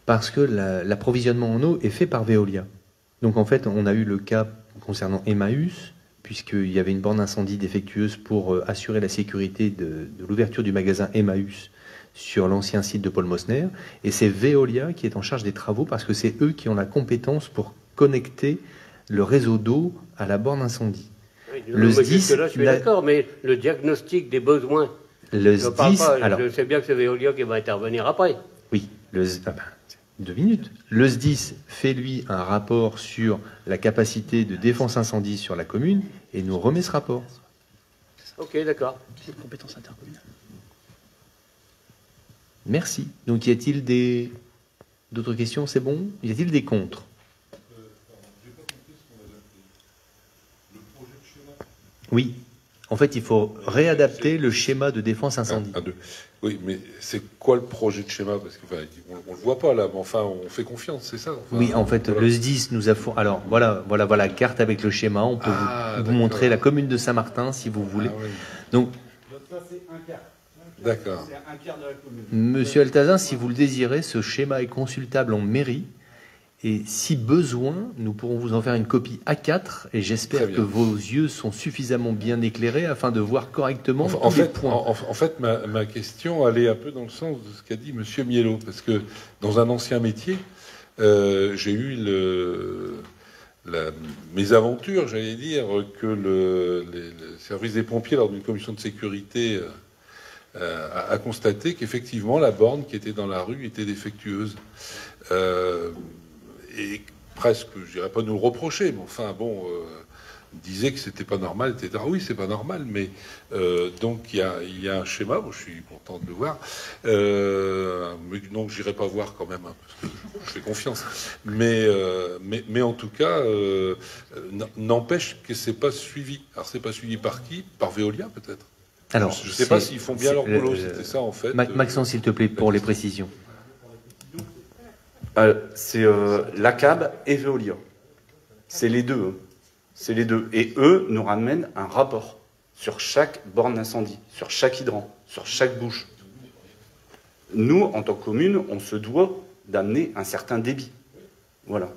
Speaker 1: Parce que l'approvisionnement en eau est fait par Veolia. Donc en fait, on a eu le cas concernant Emmaüs, puisqu'il y avait une borne incendie défectueuse pour assurer la sécurité de l'ouverture du magasin Emmaüs sur l'ancien site de Paul Mosner. Et c'est Veolia qui est en charge des travaux, parce que c'est eux qui ont la compétence pour connecter le réseau d'eau à la borne incendie.
Speaker 8: Oui, le SDIS, là, je suis d'accord, mais le diagnostic des besoins...
Speaker 1: Le SDIS,
Speaker 8: je sais bien que c'est Veolia qui va intervenir après.
Speaker 1: Oui, 2 minutes. Le SDIS fait, lui, un rapport sur la capacité de défense incendie sur la commune et nous remet ce rapport.
Speaker 8: Ok, d'accord.
Speaker 9: C'est une compétence intercommunale.
Speaker 1: Merci. Donc, y a-t-il d'autres questions? C'est bon? Y a-t-il des contre? Oui. En fait, il faut réadapter le schéma de défense incendie.
Speaker 12: Oui, mais c'est quoi le projet de schéma? Parce qu'on ne le voit pas là, mais enfin, on fait confiance, c'est ça?
Speaker 1: Oui, en fait, voilà. Le SDIS nous a fourni... Alors, voilà, carte avec le schéma. On peut vous montrer la commune de Saint-Martin, si vous voulez. Oui. Donc,
Speaker 12: ça, c'est un quart. D'accord.
Speaker 1: C'est un quart de la commune. Monsieur Altazin, si vous le désirez, ce schéma est consultable en mairie. Et si besoin, nous pourrons vous en faire une copie A4 et j'espère que vos yeux sont suffisamment bien écréés afin de voir correctement tous les points.
Speaker 12: En fait, ma question allait un peu dans le sens de ce qu'a dit Monsieur Miellot, parce que dans un ancien métier, j'ai eu la mésaventure, j'allais dire, que le service des pompiers, lors d'une commission de sécurité, a constaté qu'effectivement la borne qui était dans la rue était défectueuse. Et presque, je dirais pas nous le reprocher, mais enfin bon, disait que c'était pas normal, etc. Oui, c'est pas normal, mais donc il y a un schéma, bon, je suis content de le voir, mais donc j'irai pas voir quand même, hein, parce que je fais confiance. Mais en tout cas, n'empêche que c'est pas suivi. Alors c'est pas suivi par qui? Par Veolia peut-être.
Speaker 1: Alors,
Speaker 12: je sais pas s'ils font bien leur boulot, c'était ça en fait.
Speaker 1: Maxence, s'il te plaît, pour les précisions.
Speaker 7: C'est l'ACAB et Veolia. C'est les deux. Hein. C'est les deux. Et eux nous ramènent un rapport sur chaque borne d'incendie, sur chaque hydrant, sur chaque bouche. Nous, en tant que commune, on se doit d'amener un certain débit. Voilà.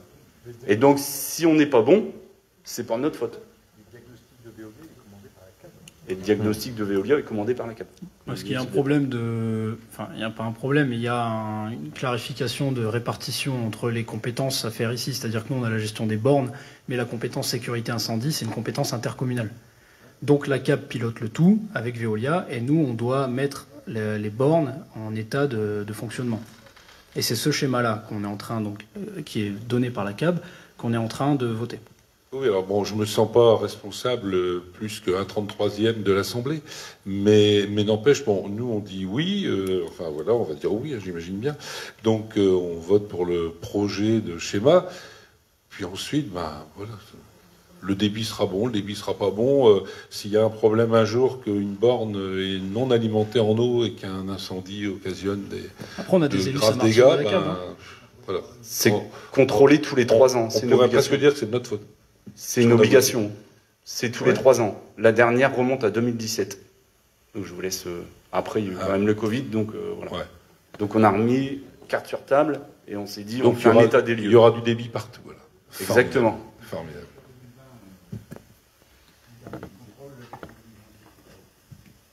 Speaker 7: Et donc, si on n'est pas bon, c'est pas notre faute. Et le diagnostic de Veolia est commandé par la CAP.
Speaker 9: Parce qu'il y a un problème de... Enfin, il n'y a pas un problème, mais il y a une clarification de répartition entre les compétences à faire ici. C'est-à-dire que nous, on a la gestion des bornes, mais la compétence sécurité incendie, c'est une compétence intercommunale. Donc la CAP pilote le tout avec Veolia, et nous, on doit mettre les bornes en état de fonctionnement. Et c'est ce schéma-là qu'on est en train, donc, qui est donné par la CAB, qu'on est en train de voter.
Speaker 12: Oui, alors bon, je me sens pas responsable plus qu'un 33e de l'Assemblée, mais n'empêche, bon, nous on dit oui, enfin voilà, on va dire oui, j'imagine bien. Donc on vote pour le projet de schéma, puis ensuite, ben voilà, le débit sera bon, le débit sera pas bon. S'il y a un problème un jour qu'une borne est non alimentée en eau et qu'un incendie occasionne
Speaker 9: Après, on a des élus
Speaker 12: graves
Speaker 9: Saint-Martin
Speaker 12: dégâts,
Speaker 9: dans la cave, hein.
Speaker 12: Voilà.
Speaker 7: C'est contrôlé tous les 3 ans.
Speaker 12: On pourrait presque dire que c'est de notre faute.
Speaker 7: C'est une obligation. C'est tous les 3 ans. La dernière remonte à 2017. Donc je vous laisse. Après, il y a eu quand même le Covid, donc voilà.
Speaker 12: Ouais.
Speaker 7: Donc on a remis carte sur table et on s'est dit
Speaker 12: Donc
Speaker 7: on fait un état des lieux.
Speaker 12: Il y aura du débit partout. Voilà.
Speaker 7: Exactement.
Speaker 12: Formidable.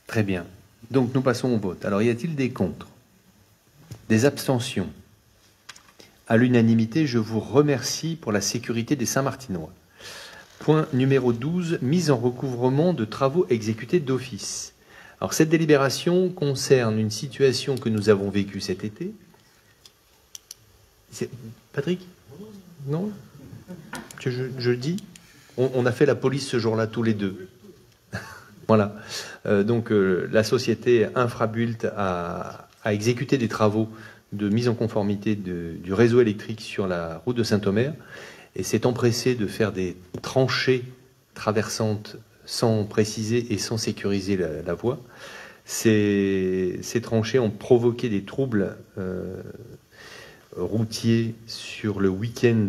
Speaker 1: Très bien. Donc nous passons au vote. Alors y a-t-il des contre? Des abstentions? À l'unanimité, je vous remercie pour la sécurité des Saint-Martinois. Point numéro 12, mise en recouvrement de travaux exécutés d'office. Alors cette délibération concerne une situation que nous avons vécue cet été. Patrick? Non? Je le dis? On a fait la police ce jour-là tous les deux. Voilà. Donc la société Infrabult a exécuté des travaux de mise en conformité du réseau électrique sur la route de Saint-Omer et s'est empressé de faire des tranchées traversantes sans préciser et sans sécuriser la voie. Ces tranchées ont provoqué des troubles routiers sur le week-end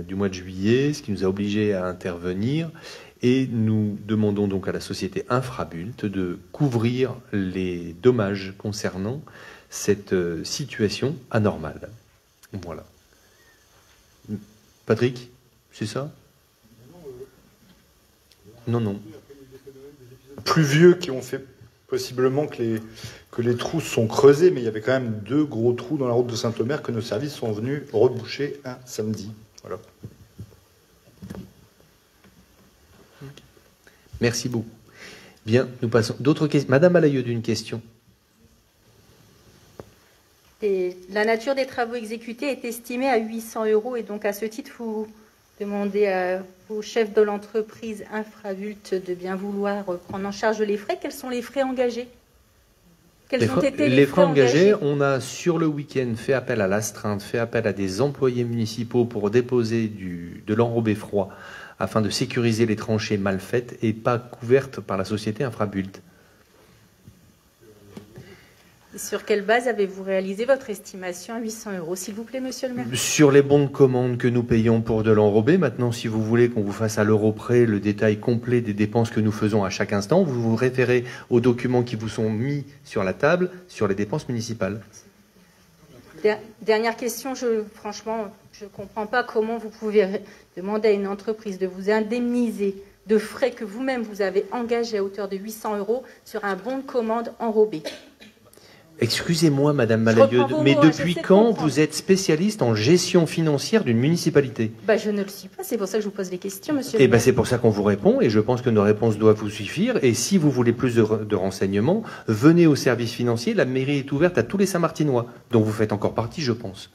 Speaker 1: du mois de juillet, ce qui nous a obligés à intervenir. Et nous demandons donc à la société Infrabult de couvrir les dommages concernant cette situation anormale. Voilà. Patrick, c'est ça? Non.
Speaker 6: Pluvieux qui ont fait possiblement que les trous sont creusés, mais il y avait quand même 2 gros trous dans la route de Saint-Omer que nos services sont venus reboucher un samedi. Voilà.
Speaker 1: Merci beaucoup. Bien, nous passons. D'autres questions? Madame Malayeux, d'une question.
Speaker 10: Et la nature des travaux exécutés est estimée à 800 € et donc à ce titre, vous demandez au chef de l'entreprise Infrabult de bien vouloir prendre en charge les frais. Quels sont les frais engagés? Quels ont été les frais engagés?
Speaker 1: On a sur le week-end fait appel à l'astreinte, fait appel à des employés municipaux pour déposer de l'enrobé froid afin de sécuriser les tranchées mal faites et pas couvertes par la société Infrabult.
Speaker 10: Et sur quelle base avez-vous réalisé votre estimation à 800 €, s'il vous plaît, monsieur le maire?
Speaker 1: Sur les bons de commande que nous payons pour de l'enrobé. Maintenant, si vous voulez qu'on vous fasse à l'euro près le détail complet des dépenses que nous faisons à chaque instant, vous vous référez aux documents qui vous sont mis sur la table sur les dépenses municipales.
Speaker 10: Dernière question, franchement, je ne comprends pas comment vous pouvez demander à une entreprise de vous indemniser de frais que vous-même vous avez engagés à hauteur de 800 € sur un bon de commande enrobé.
Speaker 1: Excusez-moi, Madame Malayeux, mais depuis quand vous êtes spécialiste en gestion financière d'une municipalité?
Speaker 10: Je ne le suis pas, c'est pour ça que je vous pose les questions, monsieur le
Speaker 1: maire.
Speaker 10: maire.
Speaker 1: C'est pour ça qu'on vous répond, et je pense que nos réponses doivent vous suffire. Et si vous voulez plus de renseignements, venez au service financier. La mairie est ouverte à tous les Saint-Martinois, dont vous faites encore partie, je pense.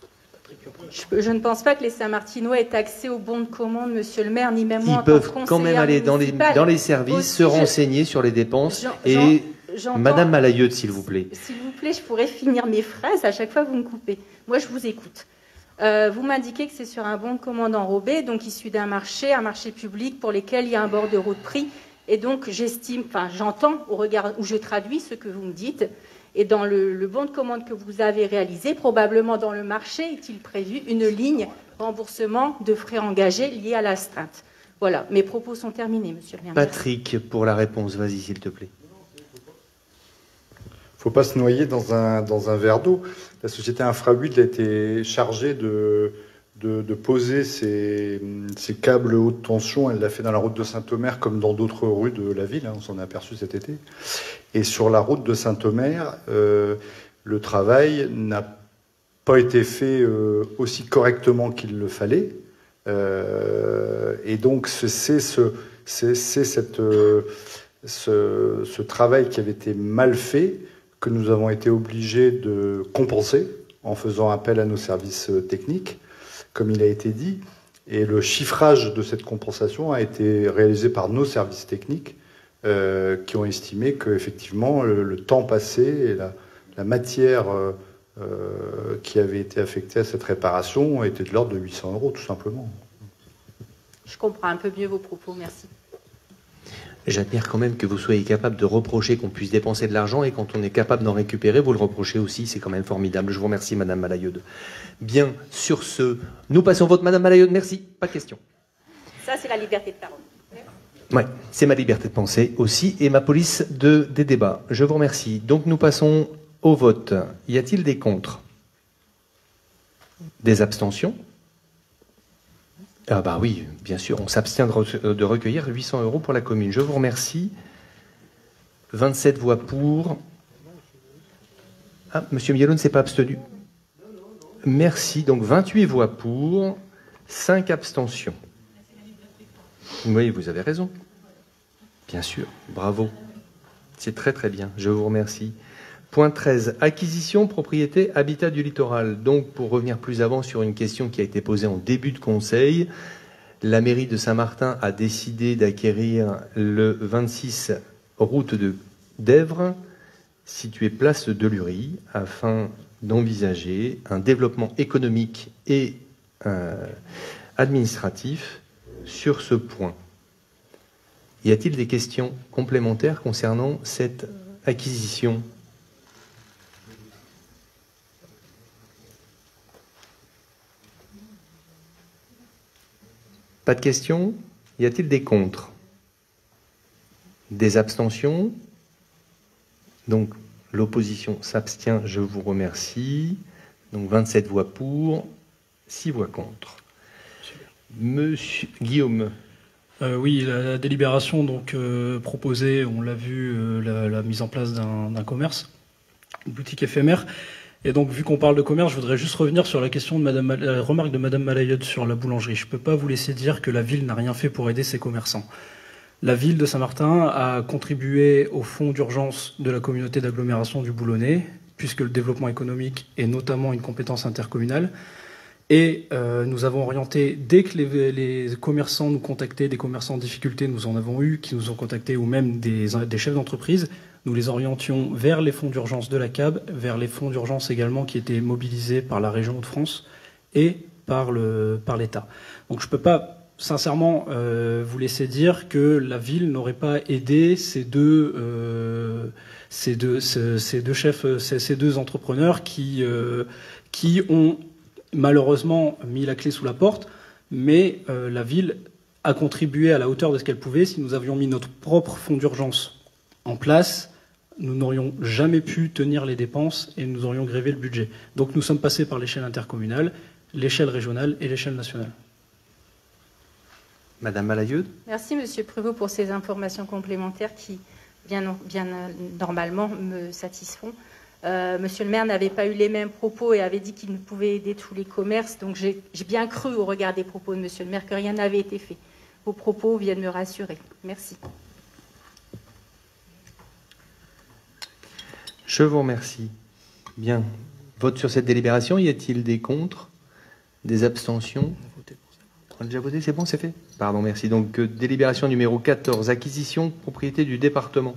Speaker 10: Je ne pense pas que les Saint-Martinois aient accès aux bons de commande, monsieur le maire, ni même moi
Speaker 1: Ils
Speaker 10: en tant que
Speaker 1: peuvent
Speaker 10: conseillère
Speaker 1: quand même aller dans les services,
Speaker 10: aussi,
Speaker 1: se renseigner sur les dépenses. Madame Malayeux, s'il vous plaît.
Speaker 10: S'il vous plaît, je pourrais finir mes phrases. À chaque fois, vous me coupez. Moi, je vous écoute. Vous m'indiquez que c'est sur un bon de commande enrobé, donc issu d'un marché public pour lequel il y a un bordereau de prix. Et donc, j'entends au regard où je traduis ce que vous me dites. Et dans le bon de commande que vous avez réalisé, probablement dans le marché, est-il prévu une ligne remboursement de frais engagés liés à l'astreinte? Voilà, mes propos sont terminés, monsieur le maire.
Speaker 1: Patrick, pour la réponse, vas-y, s'il te plaît.
Speaker 6: Il ne faut pas se noyer dans un verre d'eau. La société Infrabult a été chargée de poser ces câbles haute tension. Elle l'a fait dans la route de Saint-Omer comme dans d'autres rues de la ville. On s'en est aperçu cet été. Et sur la route de Saint-Omer, le travail n'a pas été fait aussi correctement qu'il le fallait. Et donc c'est ce travail qui avait été mal fait que nous avons été obligés de compenser en faisant appel à nos services techniques, comme il a été dit. Et le chiffrage de cette compensation a été réalisé par nos services techniques qui ont estimé qu'effectivement le temps passé et la matière qui avait été affectée à cette réparation était de l'ordre de 800 €, tout simplement.
Speaker 10: Je comprends un peu mieux vos propos, merci.
Speaker 1: J'admire quand même que vous soyez capable de reprocher qu'on puisse dépenser de l'argent et quand on est capable d'en récupérer, vous le reprochez aussi, c'est quand même formidable. Je vous remercie, Madame Malayode. Bien, sur ce, nous passons au vote. Madame Malayode, merci. Pas de question.
Speaker 10: Ça, c'est la liberté de parole.
Speaker 1: Oui, c'est ma liberté de penser aussi et ma police des débats. Je vous remercie. Donc nous passons au vote. Y a-t-il des contre? Des abstentions? Ah bah oui, bien sûr, on s'abstient de recueillir 800 € pour la commune. Je vous remercie. 27 voix pour. Ah, Monsieur Mielo ne s'est pas abstenu. Merci. Donc 28 voix pour, 5 abstentions. Oui, vous avez raison. Bien sûr, bravo. C'est très très bien, je vous remercie. Point 13, acquisition, propriété, habitat du littoral. Donc, pour revenir plus avant sur une question qui a été posée en début de conseil, la mairie de Saint-Martin a décidé d'acquérir le 26 route de d'Èvres, situé place de Lurie, afin d'envisager un développement économique et administratif sur ce point. Y a-t-il des questions complémentaires concernant cette acquisition ? Pas de questions? Y a-t-il des contre? Des abstentions? Donc, l'opposition s'abstient, je vous remercie. Donc, 27 voix pour, 6 voix contre. Monsieur Guillaume.
Speaker 9: Oui, la délibération donc proposée, on l'a vu, la mise en place d'un commerce, une boutique éphémère. Et donc, vu qu'on parle de commerce, je voudrais juste revenir sur la question de la remarque de Madame Malayode sur la boulangerie. Je ne peux pas vous laisser dire que la ville n'a rien fait pour aider ses commerçants. La ville de Saint-Martin a contribué au fonds d'urgence de la communauté d'agglomération du Boulonnais, puisque le développement économique est notamment une compétence intercommunale. Et nous avons orienté, dès que les commerçants nous contactaient, des commerçants en difficulté, nous en avons eu, qui nous ont contactés, ou même des chefs d'entreprise, nous les orientions vers les fonds d'urgence de la CAB, vers les fonds d'urgence également qui étaient mobilisés par la région de France et par l'État. Donc je ne peux pas sincèrement vous laisser dire que la ville n'aurait pas aidé ces deux entrepreneurs qui ont malheureusement mis la clé sous la porte, mais la ville a contribué à la hauteur de ce qu'elle pouvait. Si nous avions mis notre propre fonds d'urgence en place, nous n'aurions jamais pu tenir les dépenses et nous aurions grévé le budget. Donc nous sommes passés par l'échelle intercommunale, l'échelle régionale et l'échelle nationale.
Speaker 1: Madame Malayode.
Speaker 10: Merci Monsieur Prévost pour ces informations complémentaires qui, bien normalement, me satisfont. Monsieur le maire n'avait pas eu les mêmes propos et avait dit qu'il ne pouvait aider tous les commerces. Donc j'ai bien cru au regard des propos de Monsieur le maire que rien n'avait été fait. Vos propos viennent me rassurer. Merci.
Speaker 1: Je vous remercie. Bien. Vote sur cette délibération. Y a-t-il des contre? Des abstentions? On a déjà voté, c'est bon, c'est fait? Pardon, merci. Donc, délibération numéro 14, acquisition, propriété du département.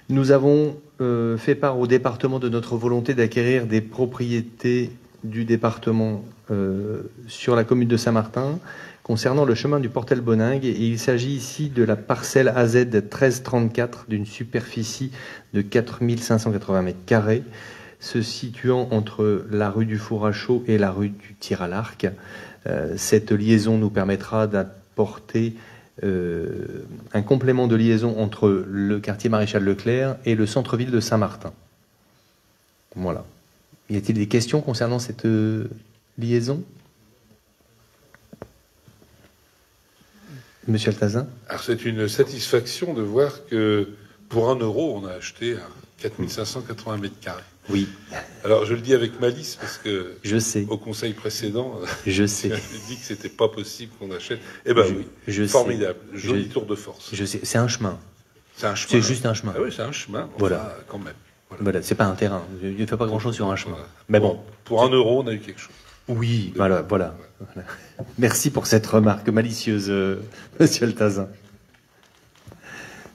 Speaker 1: Nous avons fait part au département de notre volonté d'acquérir des propriétés du département sur la commune de Saint-Martin concernant le chemin du Portel-Boningue. Et il s'agit ici de la parcelle AZ 1334 d'une superficie de 4580 m², se situant entre la rue du Four à Chaud et la rue du Tir à l'Arc. Cette liaison nous permettra d'apporter un complément de liaison entre le quartier Maréchal Leclerc et le centre-ville de Saint-Martin. Voilà. Y a-t-il des questions concernant cette liaison? Monsieur Altazin.
Speaker 12: Alors c'est une satisfaction de voir que pour 1 euro, on a acheté à 4580 m².
Speaker 1: Oui.
Speaker 12: Alors je le dis avec malice parce que
Speaker 1: je sais.
Speaker 12: Au conseil précédent,
Speaker 1: je sais.
Speaker 12: J'ai dit que c'était pas possible qu'on achète. Eh ben oui, formidable, joli tour de force.
Speaker 1: Je sais, c'est un chemin.
Speaker 12: C'est un chemin.
Speaker 1: C'est juste un chemin.
Speaker 12: Ah oui, c'est un chemin. Enfin,
Speaker 1: voilà.
Speaker 12: Quand même.
Speaker 1: Voilà, c'est pas un terrain. Il ne fait pas grand-chose sur un chemin.
Speaker 12: Voilà.
Speaker 1: Mais bon.
Speaker 12: Pour 1 euro, on a eu quelque chose.
Speaker 1: Oui, voilà. Merci pour cette remarque malicieuse, Monsieur Altazin.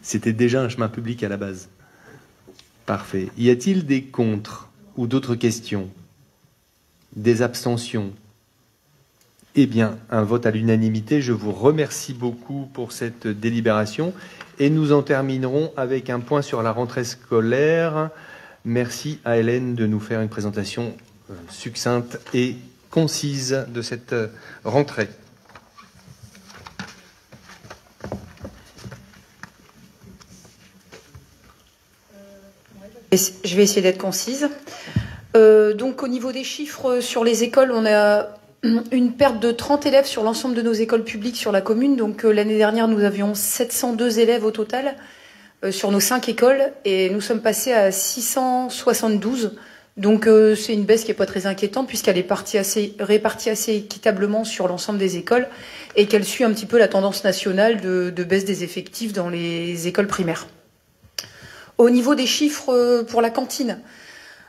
Speaker 1: C'était déjà un chemin public à la base. Parfait. Y a-t-il des contre ou d'autres questions? Des abstentions? Eh bien, un vote à l'unanimité. Je vous remercie beaucoup pour cette délibération. Et nous en terminerons avec un point sur la rentrée scolaire. Merci à Hélène de nous faire une présentation succincte et concise de cette rentrée.
Speaker 14: Je vais essayer d'être concise. Donc au niveau des chiffres sur les écoles, on a une perte de 30 élèves sur l'ensemble de nos écoles publiques sur la commune. Donc l'année dernière, nous avions 702 élèves au total sur nos 5 écoles et nous sommes passés à 672. Donc c'est une baisse qui n'est pas très inquiétante puisqu'elle est répartie assez équitablement sur l'ensemble des écoles et qu'elle suit un petit peu la tendance nationale de baisse des effectifs dans les écoles primaires. Au niveau des chiffres pour la cantine,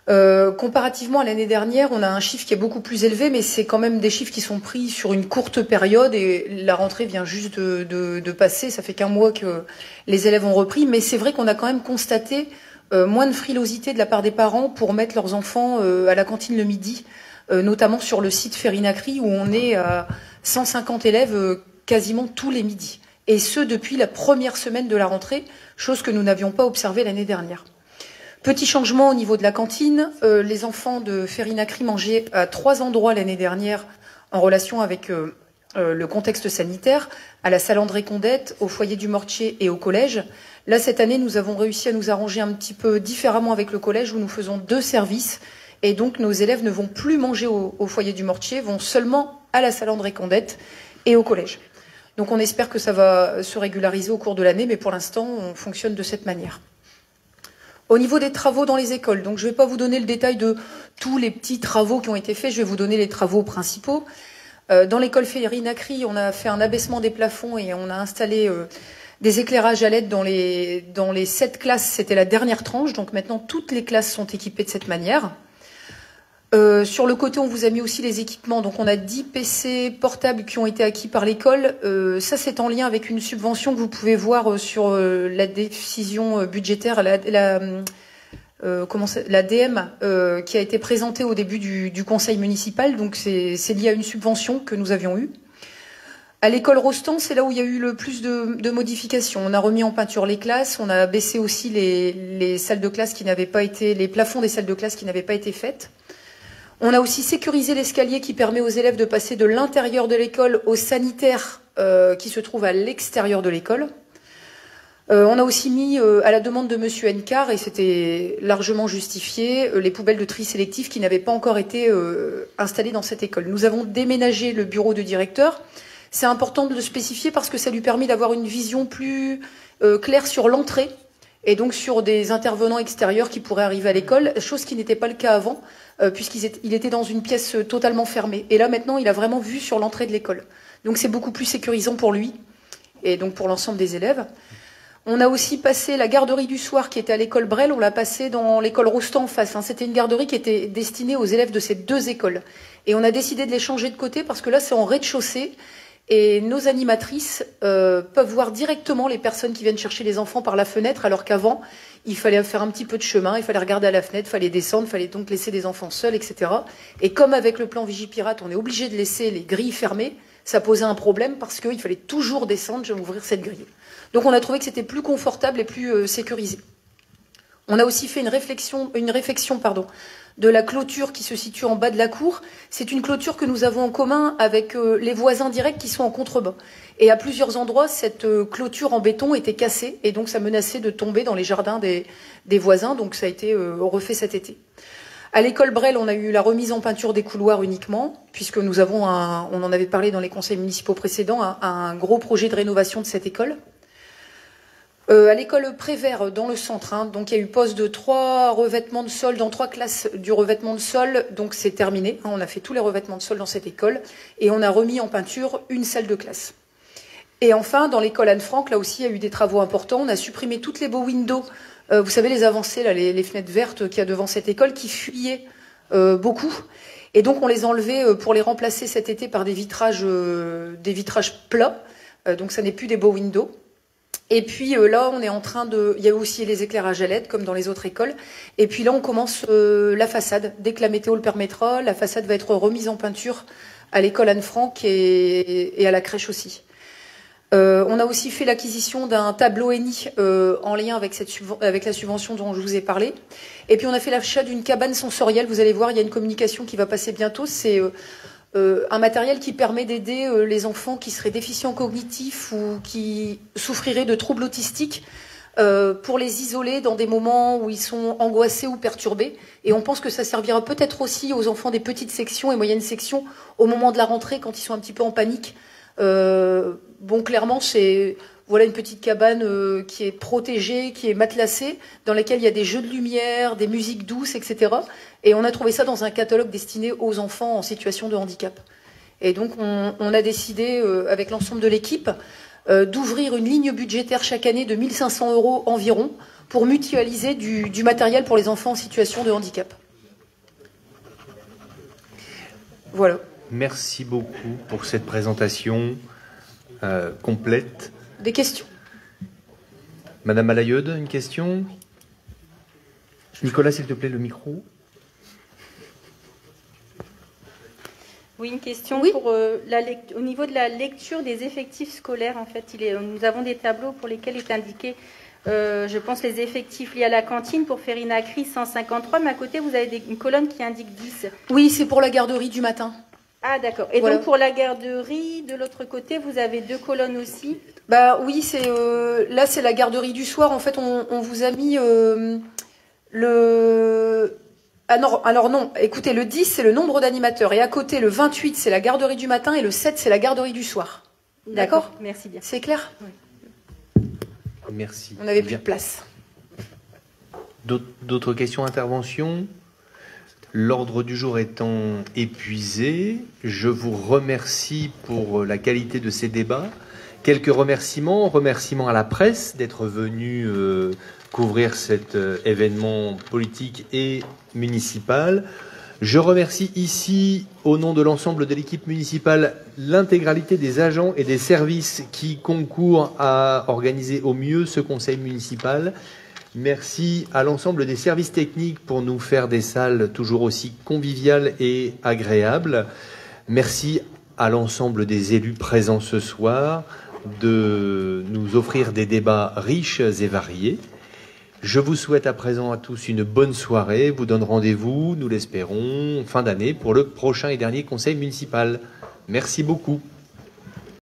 Speaker 14: comparativement à l'année dernière, on a un chiffre qui est beaucoup plus élevé, mais c'est quand même des chiffres qui sont pris sur une courte période et la rentrée vient juste de passer. Ça fait qu'un mois que les élèves ont repris, mais c'est vrai qu'on a quand même constaté moins de frilosité de la part des parents pour mettre leurs enfants à la cantine le midi, notamment sur le site Férinacri où on est à 150 élèves quasiment tous les midis. Et ce, depuis la première semaine de la rentrée, chose que nous n'avions pas observée l'année dernière. Petit changement au niveau de la cantine, les enfants de Férinacri mangeaient à 3 endroits l'année dernière en relation avec le contexte sanitaire, à la salle André Condette, au foyer du Mortier et au collège. Là, cette année, nous avons réussi à nous arranger un petit peu différemment avec le collège où nous faisons 2 services. Et donc, nos élèves ne vont plus manger au foyer du Mortier, vont seulement à la salle André Condette et au collège. Donc, on espère que ça va se régulariser au cours de l'année, mais pour l'instant, on fonctionne de cette manière. Au niveau des travaux dans les écoles, donc je ne vais pas vous donner le détail de tous les petits travaux qui ont été faits, je vais vous donner les travaux principaux. Dans l'école Férinacri, on a fait un abaissement des plafonds et on a installé des éclairages à LED dans les 7 classes. C'était la dernière tranche, donc maintenant toutes les classes sont équipées de cette manière. Sur le côté, on vous a mis aussi les équipements. Donc on a 10 PC portables qui ont été acquis par l'école. Ça, c'est en lien avec une subvention que vous pouvez voir sur la décision budgétaire, la DM, qui a été présentée au début du conseil municipal. Donc c'est lié à une subvention que nous avions eue. À l'école Rostand, c'est là où il y a eu le plus de modifications. On a remis en peinture les classes, on a baissé aussi les salles de classe qui n'avaient pas été, les plafonds des salles de classe qui n'avaient pas été faites. On a aussi sécurisé l'escalier qui permet aux élèves de passer de l'intérieur de l'école au sanitaire qui se trouve à l'extérieur de l'école. On a aussi mis, à la demande de Monsieur Encar, et c'était largement justifié, les poubelles de tri sélectif qui n'avaient pas encore été installées dans cette école. Nous avons déménagé le bureau de directeur. C'est important de le spécifier parce que ça lui permet d'avoir une vision plus claire sur l'entrée et donc sur des intervenants extérieurs qui pourraient arriver à l'école, chose qui n'était pas le cas avant, puisqu'il était dans une pièce totalement fermée. Et là, maintenant, il a vraiment vue sur l'entrée de l'école. Donc c'est beaucoup plus sécurisant pour lui et donc pour l'ensemble des élèves. On a aussi passé la garderie du soir qui était à l'école Brel, on l'a passée dans l'école Rostand en face. C'était une garderie qui était destinée aux élèves de ces 2 écoles. Et on a décidé de les changer de côté parce que là, c'est en rez-de-chaussée. Et nos animatrices peuvent voir directement les personnes qui viennent chercher les enfants par la fenêtre, alors qu'avant, il fallait faire un petit peu de chemin, il fallait regarder à la fenêtre, il fallait descendre, il fallait donc laisser des enfants seuls, etc. Et comme avec le plan Vigipirate, on est obligé de laisser les grilles fermées, ça posait un problème parce qu'il fallait toujours descendre, je vais ouvrir cette grille. Donc on a trouvé que c'était plus confortable et plus sécurisé. On a aussi fait une réflexion de la clôture qui se situe en bas de la cour. C'est une clôture que nous avons en commun avec les voisins directs qui sont en contrebas. Et à plusieurs endroits, cette clôture en béton était cassée et donc ça menaçait de tomber dans les jardins des voisins. Donc ça a été refait cet été. À l'école Brel, on a eu la remise en peinture des couloirs uniquement, puisque nous avons, on en avait parlé dans les conseils municipaux précédents, un gros projet de rénovation de cette école. À l'école Prévert, dans le centre, donc il y a eu pose de 3 revêtements de sol dans 3 classes du revêtement de sol, donc c'est terminé. On a fait tous les revêtements de sol dans cette école et on a remis en peinture une salle de classe. Et enfin, dans l'école Anne-Franck, là aussi, il y a eu des travaux importants. On a supprimé toutes les beaux windows, vous savez, les avancées, là, les fenêtres vertes qu'il y a devant cette école qui fuyaient beaucoup. Et donc on les a enlevés pour les remplacer cet été par des vitrages plats. Donc ça n'est plus des beaux windows. Et puis là, on est en train de... Il y a aussi les éclairages à LED, comme dans les autres écoles. Et puis là, on commence la façade. Dès que la météo le permettra, la façade va être remise en peinture à l'école Anne-Franck et à la crèche aussi. On a aussi fait l'acquisition d'un tableau ENI en lien avec, avec la subvention dont je vous ai parlé. Et puis on a fait l'achat d'une cabane sensorielle. Vous allez voir, il y a une communication qui va passer bientôt. C'est un matériel qui permet d'aider les enfants qui seraient déficients cognitifs ou qui souffriraient de troubles autistiques pour les isoler dans des moments où ils sont angoissés ou perturbés. Et on pense que ça servira peut-être aussi aux enfants des petites sections et moyennes sections au moment de la rentrée quand ils sont un petit peu en panique. Bon, clairement, c'est voilà une petite cabane qui est protégée, qui est matelassée, dans laquelle il y a des jeux de lumière, des musiques douces, etc. Et on a trouvé ça dans un catalogue destiné aux enfants en situation de handicap. Et donc, on a décidé, avec l'ensemble de l'équipe, d'ouvrir une ligne budgétaire chaque année de 1 500 € environ pour mutualiser du matériel pour les enfants en situation de handicap. Voilà.
Speaker 1: Merci beaucoup pour cette présentation complète.
Speaker 14: Des questions?
Speaker 1: Madame Malayode, une question? Nicolas, s'il te plaît, le micro.
Speaker 10: Oui, une question pour au niveau de la lecture des effectifs scolaires. En fait, nous avons des tableaux pour lesquels est indiqué, je pense, les effectifs liés à la cantine pour faire une ACRI 153, mais à côté, vous avez une colonne qui indique 10.
Speaker 14: Oui, c'est pour la garderie du matin.
Speaker 10: Ah, d'accord. Et
Speaker 14: voilà.
Speaker 10: donc, pour la garderie, de l'autre côté, vous avez 2 colonnes aussi?
Speaker 14: Bah oui, là, c'est la garderie du soir. En fait, on vous a mis le... Ah non, alors non, écoutez, le 10, c'est le nombre d'animateurs. Et à côté, le 28, c'est la garderie du matin. Et le 7, c'est la garderie du soir. D'accord?
Speaker 10: Merci bien.
Speaker 14: C'est clair?
Speaker 10: Oui.
Speaker 1: Merci.
Speaker 14: On n'avait plus de place.
Speaker 1: D'autres questions, interventions? L'ordre du jour étant épuisé, je vous remercie pour la qualité de ces débats. Quelques remerciements à la presse d'être venue couvrir cet événement politique et municipal. Je remercie ici, au nom de l'ensemble de l'équipe municipale, l'intégralité des agents et des services qui concourent à organiser au mieux ce conseil municipal. Merci à l'ensemble des services techniques pour nous faire des salles toujours aussi conviviales et agréables. Merci à l'ensemble des élus présents ce soir de nous offrir des débats riches et variés. Je vous souhaite à présent à tous une bonne soirée. Vous donne rendez-vous, nous l'espérons, fin d'année pour le prochain et dernier conseil municipal. Merci beaucoup.